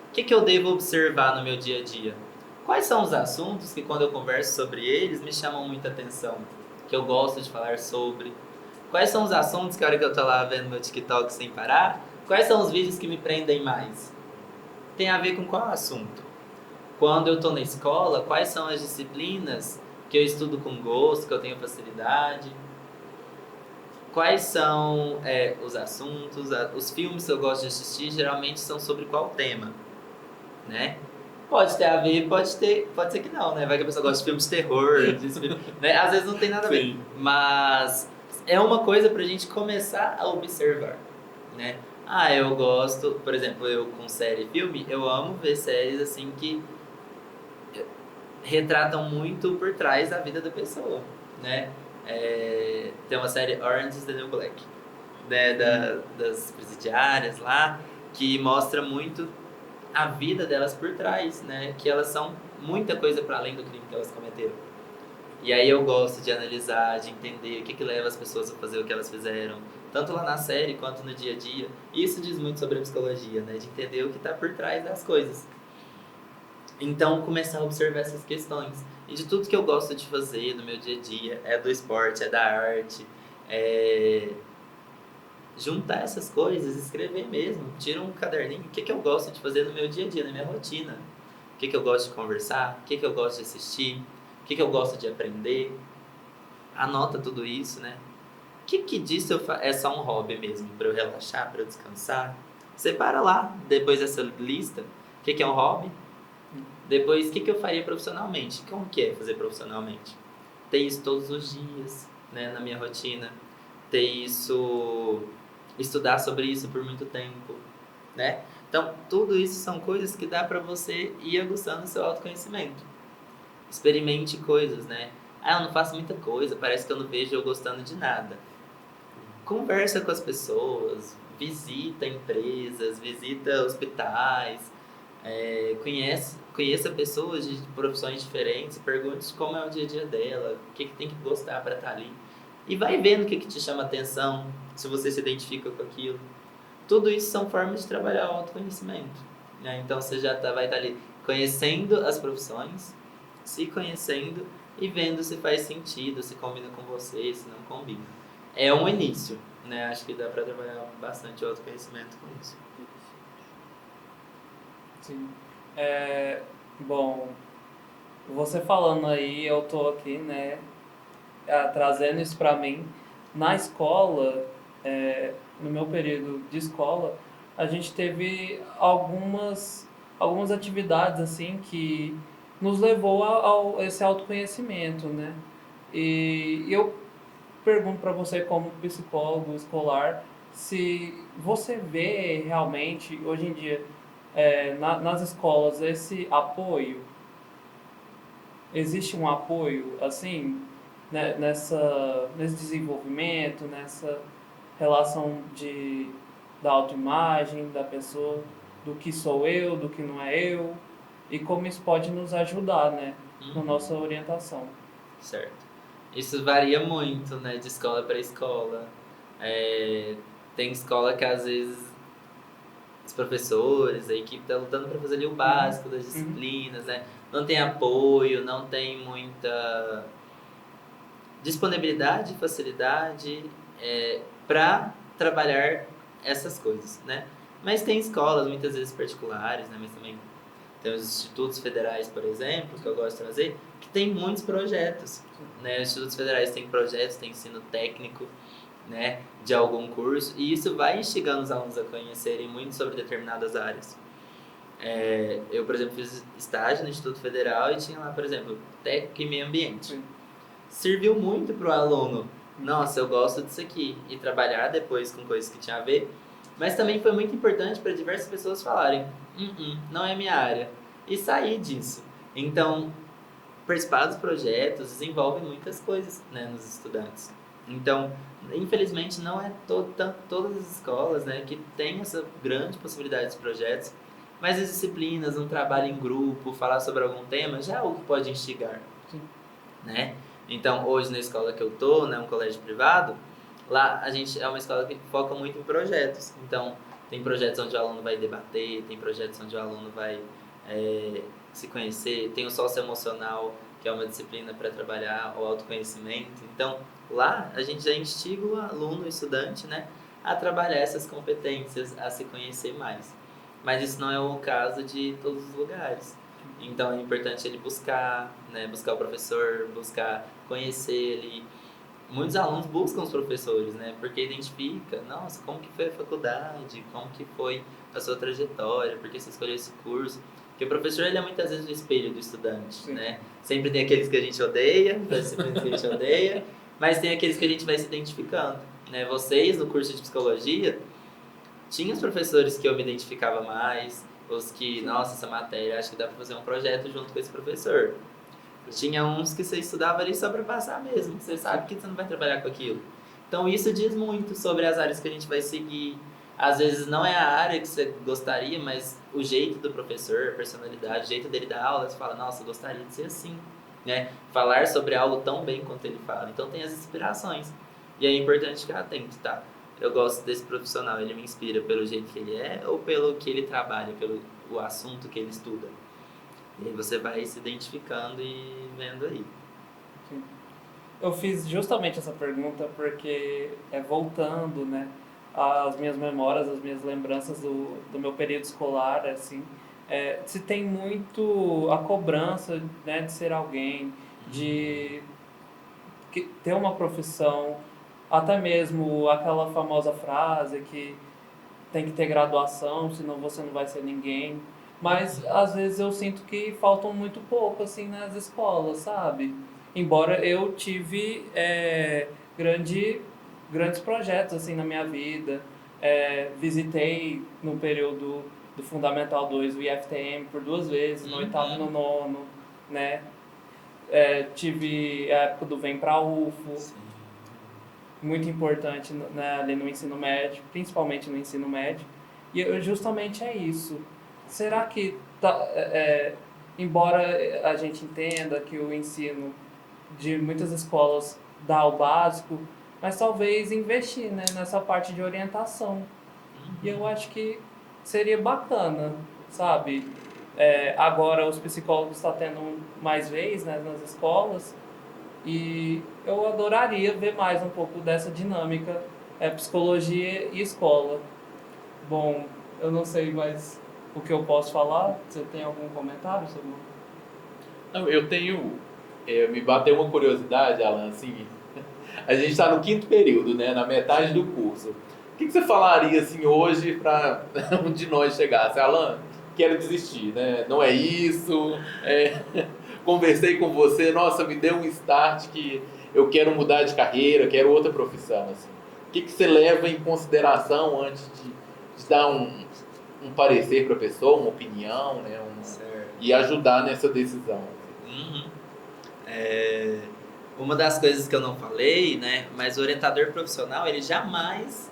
O que eu devo observar no meu dia a dia? Quais são os assuntos que quando eu converso sobre eles me chamam muita atenção? Que eu gosto de falar sobre? Quais são os assuntos que a hora que eu estou lá vendo meu TikTok sem parar, quais são os vídeos que me prendem mais? Tem a ver com qual assunto? Quando eu estou na escola, quais são as disciplinas que eu estudo com gosto, que eu tenho facilidade. Quais são os assuntos, os filmes que eu gosto de assistir, geralmente são sobre qual tema, né? Pode ter a ver, pode ser que não, né? Vai que a pessoa gosta de filmes de terror, né? Às vezes não tem nada a ver. Sim. Mas é uma coisa pra gente começar a observar, né? Eu gosto, por exemplo, eu com série e filme, eu amo ver séries assim que retratam muito por trás da vida da pessoa, né? Tem uma série Orange is the New Black, né? Das presidiárias lá, que mostra muito a vida delas por trás, né? Que elas são muita coisa para além do crime que elas cometeram. E aí eu gosto de analisar, de entender o que leva as pessoas a fazer o que elas fizeram, tanto lá na série quanto no dia a dia. E isso diz muito sobre a psicologia, né? De entender o que está por trás das coisas. Então, começar a observar essas questões. E de tudo que eu gosto de fazer no meu dia a dia, é do esporte, é da arte, juntar essas coisas, escrever mesmo. Tira um caderninho, o que eu gosto de fazer no meu dia a dia, na minha rotina. O que eu gosto de conversar, o que eu gosto de assistir, o que eu gosto de aprender. Anota tudo isso, né? O que disso é só um hobby mesmo, para eu relaxar, para eu descansar? Separa lá, depois dessa lista, o que é um hobby? Depois, o que eu faria profissionalmente? Como que é fazer profissionalmente? Ter isso todos os dias, né, na minha rotina. Ter isso, estudar sobre isso por muito tempo, né? Então, tudo isso são coisas que dá para você ir aguçando o seu autoconhecimento. Experimente coisas, né? Eu não faço muita coisa, parece que eu não vejo eu gostando de nada. Conversa com as pessoas, visita empresas, visita hospitais, conheça pessoas de profissões diferentes, pergunte como é o dia a dia dela, o que tem que gostar para estar ali. E vai vendo o que te chama atenção, se você se identifica com aquilo. Tudo isso são formas de trabalhar o autoconhecimento, né? Então você já vai estar ali conhecendo as profissões, se conhecendo e vendo se faz sentido, se combina com você, se não combina. É um início, né? Acho que dá para trabalhar bastante o autoconhecimento com isso. Sim. Bom, você falando aí, eu tô aqui, né, trazendo isso para mim. Na escola, no meu período de escola, a gente teve algumas atividades assim que nos levou a esse autoconhecimento, né? E eu pergunto para você como psicólogo escolar se você vê realmente hoje em dia nas escolas esse apoio. Existe um apoio assim, né, nesse desenvolvimento, nessa relação da autoimagem da pessoa, do que sou eu, do que não é eu, e como isso pode nos ajudar, né, na nossa orientação. Certo. Isso varia muito, né, de escola para escola. Tem escola que às vezes os professores, a equipe está lutando para fazer ali o básico das disciplinas, né? Não tem apoio, não tem muita disponibilidade, facilidade para trabalhar essas coisas, né? Mas tem escolas, muitas vezes particulares, né? Mas também tem os institutos federais, por exemplo, que eu gosto de trazer, que tem muitos projetos, né? Os institutos federais têm projetos, tem ensino técnico, né, de algum curso, e isso vai instigando os alunos a conhecerem muito sobre determinadas áreas. Eu, por exemplo, fiz estágio no Instituto Federal e tinha lá, por exemplo, técnico em meio ambiente. Sim. Serviu muito para o aluno. Nossa, eu gosto disso aqui. E trabalhar depois com coisas que tinha a ver. Mas também foi muito importante para diversas pessoas falarem não é minha área. E sair disso. Então, participar dos projetos desenvolve muitas coisas, né, nos estudantes. Então, infelizmente, não é todas as escolas, né, que tem essa grande possibilidade de projetos, mas as disciplinas, um trabalho em grupo, falar sobre algum tema, já é algo que pode instigar. Sim. Né? Então, hoje na escola que eu tô, né, um colégio privado, lá a gente é uma escola que foca muito em projetos. Então, tem projetos onde o aluno vai debater, tem projetos onde o aluno vai se conhecer, tem o socioemocional, que é uma disciplina para trabalhar o autoconhecimento. Então, lá a gente já instiga o aluno, o estudante, né, a trabalhar essas competências, a se conhecer mais. Mas isso não é o caso de todos os lugares. Então é importante ele buscar, né? Buscar o professor, buscar conhecer ele. Muitos alunos buscam os professores, né? Porque identifica, nossa, como que foi a faculdade, como que foi a sua trajetória, por que você escolheu esse curso. Porque o professor, ele é muitas vezes o espelho do estudante, Sim. né? Sempre tem aqueles que a gente odeia, das disciplinas que a gente odeia, mas tem aqueles que a gente vai se identificando, né? Vocês, no curso de psicologia, tinha os professores que eu me identificava mais, os que, nossa, essa matéria, acho que dá pra fazer um projeto junto com esse professor. Tinha uns que você estudava ali só para passar mesmo, você sabe que você não vai trabalhar com aquilo. Então isso diz muito sobre as áreas que a gente vai seguir. Às vezes não é a área que você gostaria, mas o jeito do professor, a personalidade, o jeito dele dar aula, você fala, nossa, eu gostaria de ser assim, né? Falar sobre algo tão bem quanto ele fala. Então tem as inspirações. E é importante ficar atento, tá? Eu gosto desse profissional, ele me inspira pelo jeito que ele é ou pelo que ele trabalha, pelo o assunto que ele estuda. E aí você vai se identificando e vendo aí. Eu fiz justamente essa pergunta porque voltando, né, às minhas memórias, às minhas lembranças do meu período escolar, assim, se tem muito a cobrança, né, de ser alguém, de ter uma profissão, até mesmo aquela famosa frase que tem que ter graduação, senão você não vai ser ninguém. Mas às vezes eu sinto que faltam muito pouco assim nas escolas, sabe? Embora eu tive grandes projetos assim na minha vida, visitei no período do Fundamental 2 o IFTM por 2 vezes, no oitavo e no nono, né? Tive a época do Vem Pra UFO, Sim. muito importante, né, ali no ensino médio, principalmente no ensino médio. E justamente é isso. Será que, embora a gente entenda que o ensino de muitas escolas dá o básico, mas talvez investir, né, nessa parte de orientação. E eu acho que seria bacana, sabe? Agora os psicólogos estão tendo mais vez, né, nas escolas, e eu adoraria ver mais um pouco dessa dinâmica, psicologia e escola. Bom, eu não sei mais o que eu posso falar. Você tem algum comentário sobre isso? Não, eu tenho. Me bateu uma curiosidade, Alan, assim. A gente está no 5º período, né? Na metade do curso. O que você falaria assim hoje para um de nós chegasse? Alan, quero desistir, né? Não é isso. Conversei com você, nossa, me deu um start que eu quero mudar de carreira, quero outra profissão. Assim. O que você leva em consideração antes de dar um parecer para a pessoa, uma opinião, né? E ajudar nessa decisão? Uhum. Uma das coisas que eu não falei, né? Mas o orientador profissional, ele jamais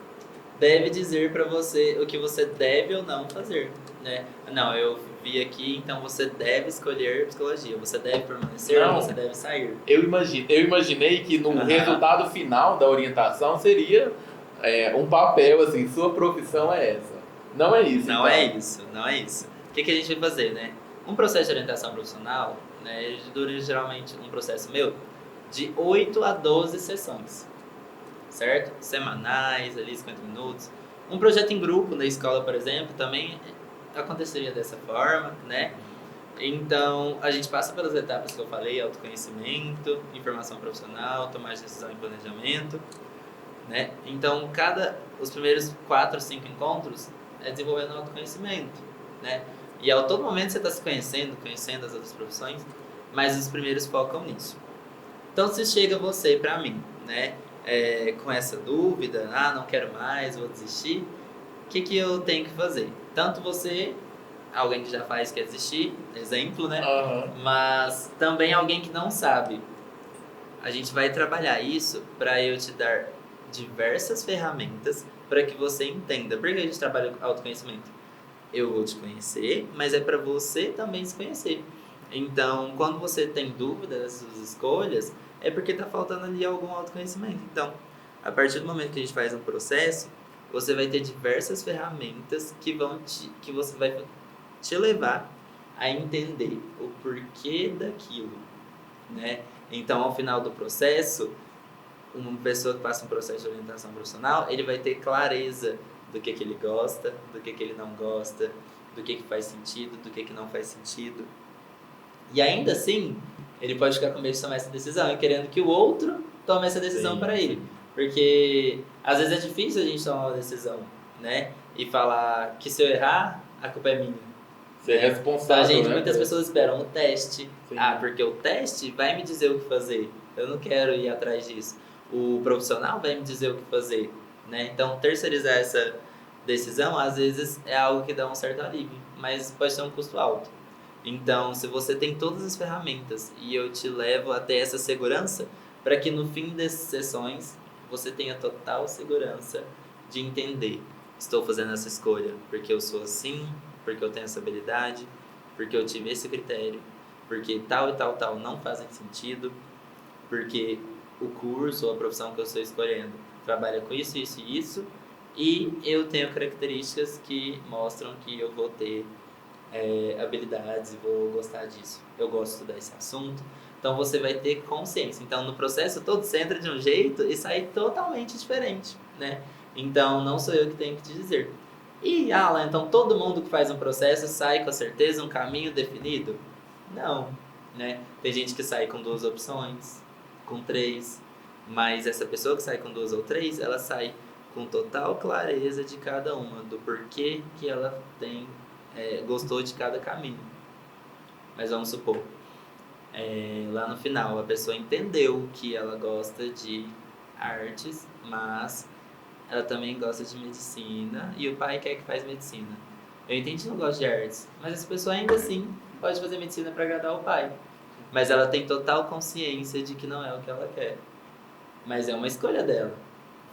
deve dizer para você o que você deve ou não fazer, né? Não, eu vi aqui, então você deve escolher psicologia, você deve permanecer ou você deve sair. Eu imaginei que no resultado final da orientação seria um papel assim, sua profissão é essa. Não é isso. Não é isso. O que a gente vai fazer, né? Um processo de orientação profissional, né? Ele dura geralmente um processo meu de 8 a 12 sessões, certo? Semanais, ali 50 minutos. Um projeto em grupo na escola, por exemplo, também aconteceria dessa forma, né? Então, a gente passa pelas etapas que eu falei, autoconhecimento, informação profissional, tomar de decisão e planejamento, né? Então, os primeiros 4 ou 5 encontros é desenvolvendo autoconhecimento, né? E a todo momento você está se conhecendo as outras profissões, mas os primeiros focam nisso. Então, se chega você para mim, né, com essa dúvida, não quero mais, vou desistir, o que eu tenho que fazer? Tanto você, alguém que já faz quer desistir, exemplo, né? Mas também alguém que não sabe. A gente vai trabalhar isso para eu te dar diversas ferramentas para que você entenda. Por que a gente trabalha autoconhecimento? Eu vou te conhecer, mas é para você também se conhecer. Então, quando você tem dúvida das suas escolhas, é porque está faltando ali algum autoconhecimento. Então, a partir do momento que a gente faz um processo, você vai ter diversas ferramentas que você vai te levar a entender o porquê daquilo, né? Então, ao final do processo, uma pessoa que passa um processo de orientação profissional, ele vai ter clareza do que ele gosta, do que ele não gosta, do que faz sentido, do que não faz sentido. E ainda assim, ele pode ficar com medo de tomar essa decisão e querendo que o outro tome essa decisão Sim, para ele. sim. Porque às vezes é difícil a gente tomar uma decisão, né? E falar que se eu errar, a culpa é minha. Ser Então, responsável, né? muitas por- pessoas esperam o teste. Sim. Porque o teste vai me dizer o que fazer. Eu não quero ir atrás disso. O profissional vai me dizer o que fazer, né? Então, terceirizar essa decisão, às vezes, é algo que dá um certo alívio, mas pode ter um custo alto. Então, se você tem todas as ferramentas e eu te levo até essa segurança, para que no fim dessas sessões você tenha total segurança de entender: estou fazendo essa escolha porque eu sou assim, porque eu tenho essa habilidade, porque eu tive esse critério, porque tal e tal tal não fazem sentido, porque o curso ou a profissão que eu estou escolhendo trabalha com isso, isso e isso, e eu tenho características que mostram que eu vou ter habilidades e vou gostar disso. Eu gosto de estudar esse assunto. Então você vai ter consciência. Então no processo todo você entra de um jeito e sai totalmente diferente, né? Então não sou eu que tenho que te dizer. E Alan, então todo mundo que faz um processo sai com certeza um caminho definido? Não, né? Tem gente que sai com 2 opções, com 3, mas essa pessoa que sai com 2 ou 3, ela sai com total clareza de cada uma, do porquê que ela gostou de cada caminho. Mas vamos supor, lá no final a pessoa entendeu que ela gosta de artes, mas ela também gosta de medicina e o pai quer que faz medicina. Eu entendi que não gosta de artes, mas essa pessoa ainda assim pode fazer medicina para agradar o pai. Mas ela tem total consciência de que não é o que ela quer. Mas é uma escolha dela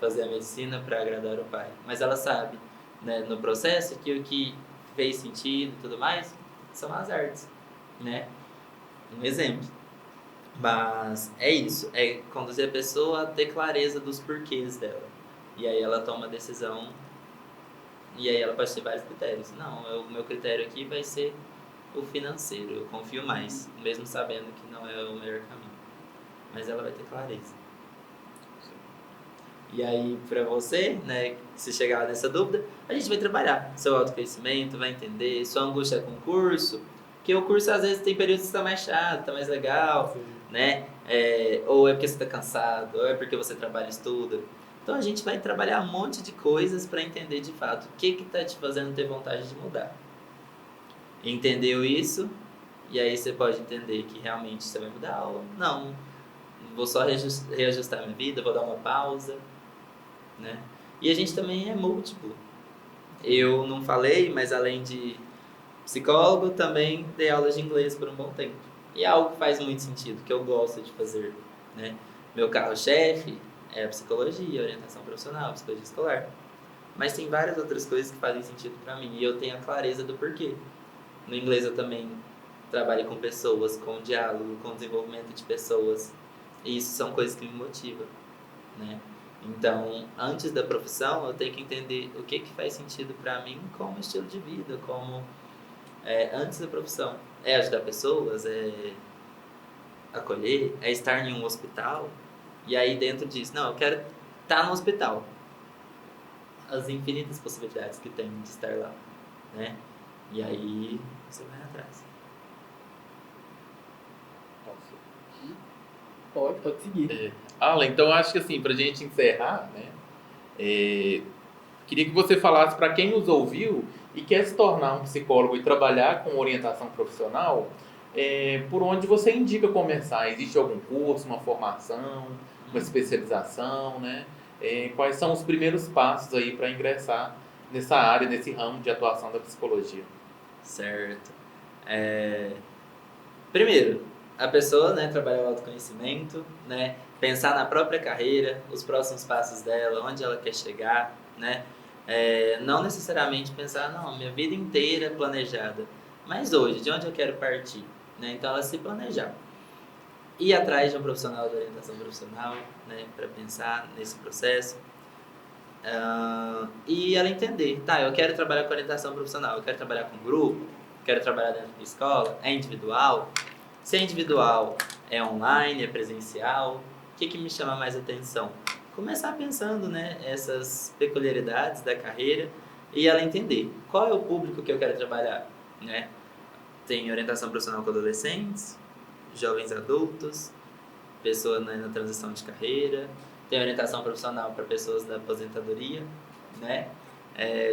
fazer a medicina para agradar o pai. Mas ela sabe, né, no processo, que o que fez sentido e tudo mais são as artes, né? Um exemplo. Mas é isso, é conduzir a pessoa a ter clareza dos porquês dela. E aí ela toma a decisão, e aí ela pode ter vários critérios. Não, o meu critério aqui vai ser o financeiro, eu confio mais, mesmo sabendo que não é o melhor caminho. Mas ela vai ter clareza. E aí, para você, né, se chegar nessa dúvida, a gente vai trabalhar seu autoconhecimento, vai entender sua angústia com o curso, porque o curso às vezes tem períodos que está mais chato, está mais legal, né? Ou é porque você está cansado, ou é porque você trabalha e estuda. Então a gente vai trabalhar um monte de coisas para entender de fato o que está te fazendo ter vontade de mudar. Entendeu isso? E aí você pode entender que realmente você vai mudar ou não. Vou só reajustar minha vida, vou dar uma pausa, né? E a gente também é múltiplo. Eu não falei, mas além de psicólogo, também dei aulas de inglês por um bom tempo. E é algo que faz muito sentido, que eu gosto de fazer, né? Meu carro-chefe é a psicologia, orientação profissional, psicologia escolar. Mas tem várias outras coisas que fazem sentido para mim e eu tenho a clareza do porquê. No inglês eu também trabalho com pessoas, com diálogo, com desenvolvimento de pessoas. E isso são coisas que me motivam, né? Então, antes da profissão, eu tenho que entender o que faz sentido para mim como estilo de vida, como antes da profissão. É ajudar pessoas, é acolher, é estar em um hospital. E aí dentro disso, não, eu quero estar no hospital. As infinitas possibilidades que tem de estar lá, né? E aí você vai atrás. Pode seguir. Alan, então acho que assim, pra gente encerrar, né? Queria que você falasse para quem nos ouviu e quer se tornar um psicólogo e trabalhar com orientação profissional, por onde você indica começar? Existe algum curso, uma formação, uma especialização, né? Quais são os primeiros passos aí para ingressar nessa área, nesse ramo de atuação da psicologia? Certo. Primeiro, a pessoa, né, trabalhar o autoconhecimento, né, pensar na própria carreira, os próximos passos dela, onde ela quer chegar, né? Não necessariamente pensar, não, minha vida inteira planejada, mas hoje, de onde eu quero partir, né? Então ela se planejar. Ir atrás de um profissional de orientação profissional, né, para pensar nesse processo. E ela entender, tá, eu quero trabalhar com orientação profissional, eu quero trabalhar com grupo, quero trabalhar dentro da escola, é individual? Se é individual, é online, é presencial? O que me chama mais atenção? Começar pensando, né, essas peculiaridades da carreira e ela entender qual é o público que eu quero trabalhar, né? tem orientação profissional com adolescentes, jovens adultos, pessoas, né, na transição de carreira, tem orientação profissional para pessoas da aposentadoria, né?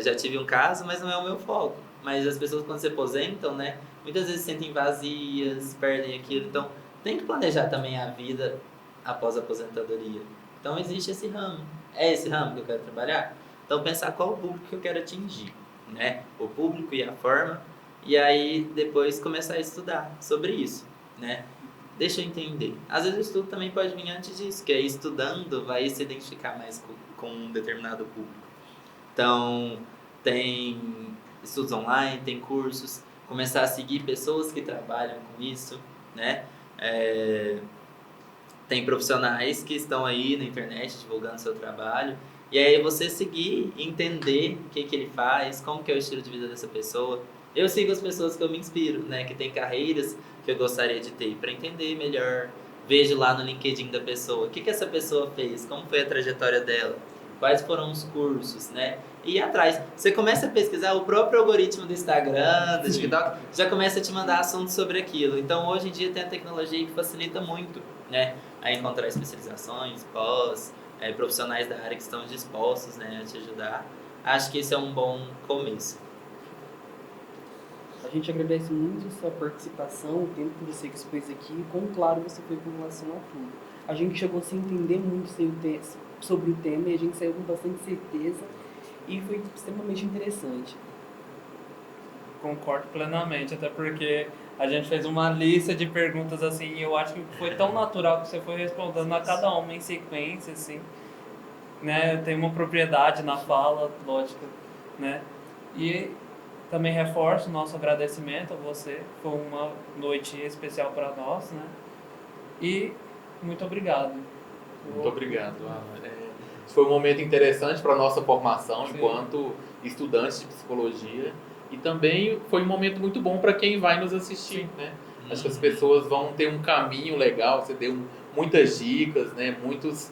Já tive um caso, mas não é o meu foco. Mas as pessoas, quando se aposentam, né, muitas vezes se sentem vazias, perdem aquilo. Então, tem que planejar também a vida após a aposentadoria. Então, existe esse ramo. É esse ramo que eu quero trabalhar? Então, pensar qual o público que eu quero atingir, né? O público e a forma. E aí, depois, começar a estudar sobre isso, né? Deixa eu entender. Às vezes o estudo também pode vir antes disso, que aí estudando vai se identificar mais com um determinado público. Então, tem estudos online, tem cursos, começar a seguir pessoas que trabalham com isso, né? Tem profissionais que estão aí na internet divulgando seu trabalho, e aí você seguir, entender o que ele faz, como que é o estilo de vida dessa pessoa. Eu sigo as pessoas que eu me inspiro, né? Que tem carreiras que eu gostaria de ter, para entender melhor. Vejo lá no LinkedIn da pessoa, o que essa pessoa fez, como foi a trajetória dela, quais foram os cursos, né? E ir atrás. Você começa a pesquisar, o próprio algoritmo do Instagram, do TikTok, já começa a te mandar assuntos sobre aquilo. Então, hoje em dia, tem a tecnologia que facilita muito, né? A encontrar especializações, profissionais da área que estão dispostos, né, a te ajudar. Acho que esse é um bom começo. A gente agradece muito a sua participação, o tempo que você expôs aqui e quão claro você foi com relação a tudo. A gente chegou a se entender muito sobre o tema e a gente saiu com bastante certeza e foi extremamente interessante. Concordo plenamente, até porque a gente fez uma lista de perguntas assim, e eu acho que foi tão natural que você foi respondendo a cada uma em sequência, assim, né? Tem uma propriedade na fala, lógica, né? E também reforço o nosso agradecimento a você, foi uma noite especial para nós, né? E muito obrigado. Muito obrigado, Alan. Foi um momento interessante para a nossa formação Sim. enquanto estudantes de psicologia. E também foi um momento muito bom para quem vai nos assistir, né? Acho que as pessoas vão ter um caminho legal, você deu muitas dicas, né? Muitos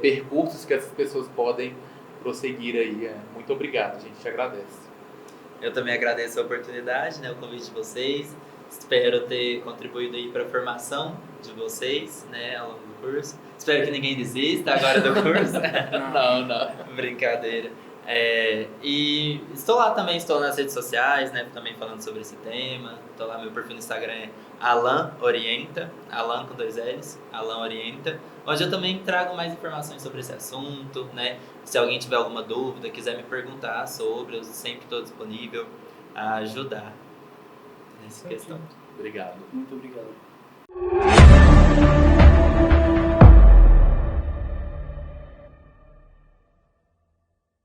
percursos que essas pessoas podem prosseguir aí. Muito obrigado, a gente te agradece. Eu também agradeço a oportunidade, né, o convite de vocês. Espero ter contribuído aí para a formação de vocês, né, ao longo do curso. Espero que ninguém desista agora do curso. Não. Brincadeira. E estou lá também, estou nas redes sociais, né, também falando sobre esse tema. Estou lá, meu perfil no Instagram é Alan Orienta, Alan com 2 L's, Alan Orienta, onde eu também trago mais informações sobre esse assunto, né? Se alguém tiver alguma dúvida, quiser me perguntar sobre, eu sempre estou disponível a ajudar nessa questão. Obrigado. Muito obrigado.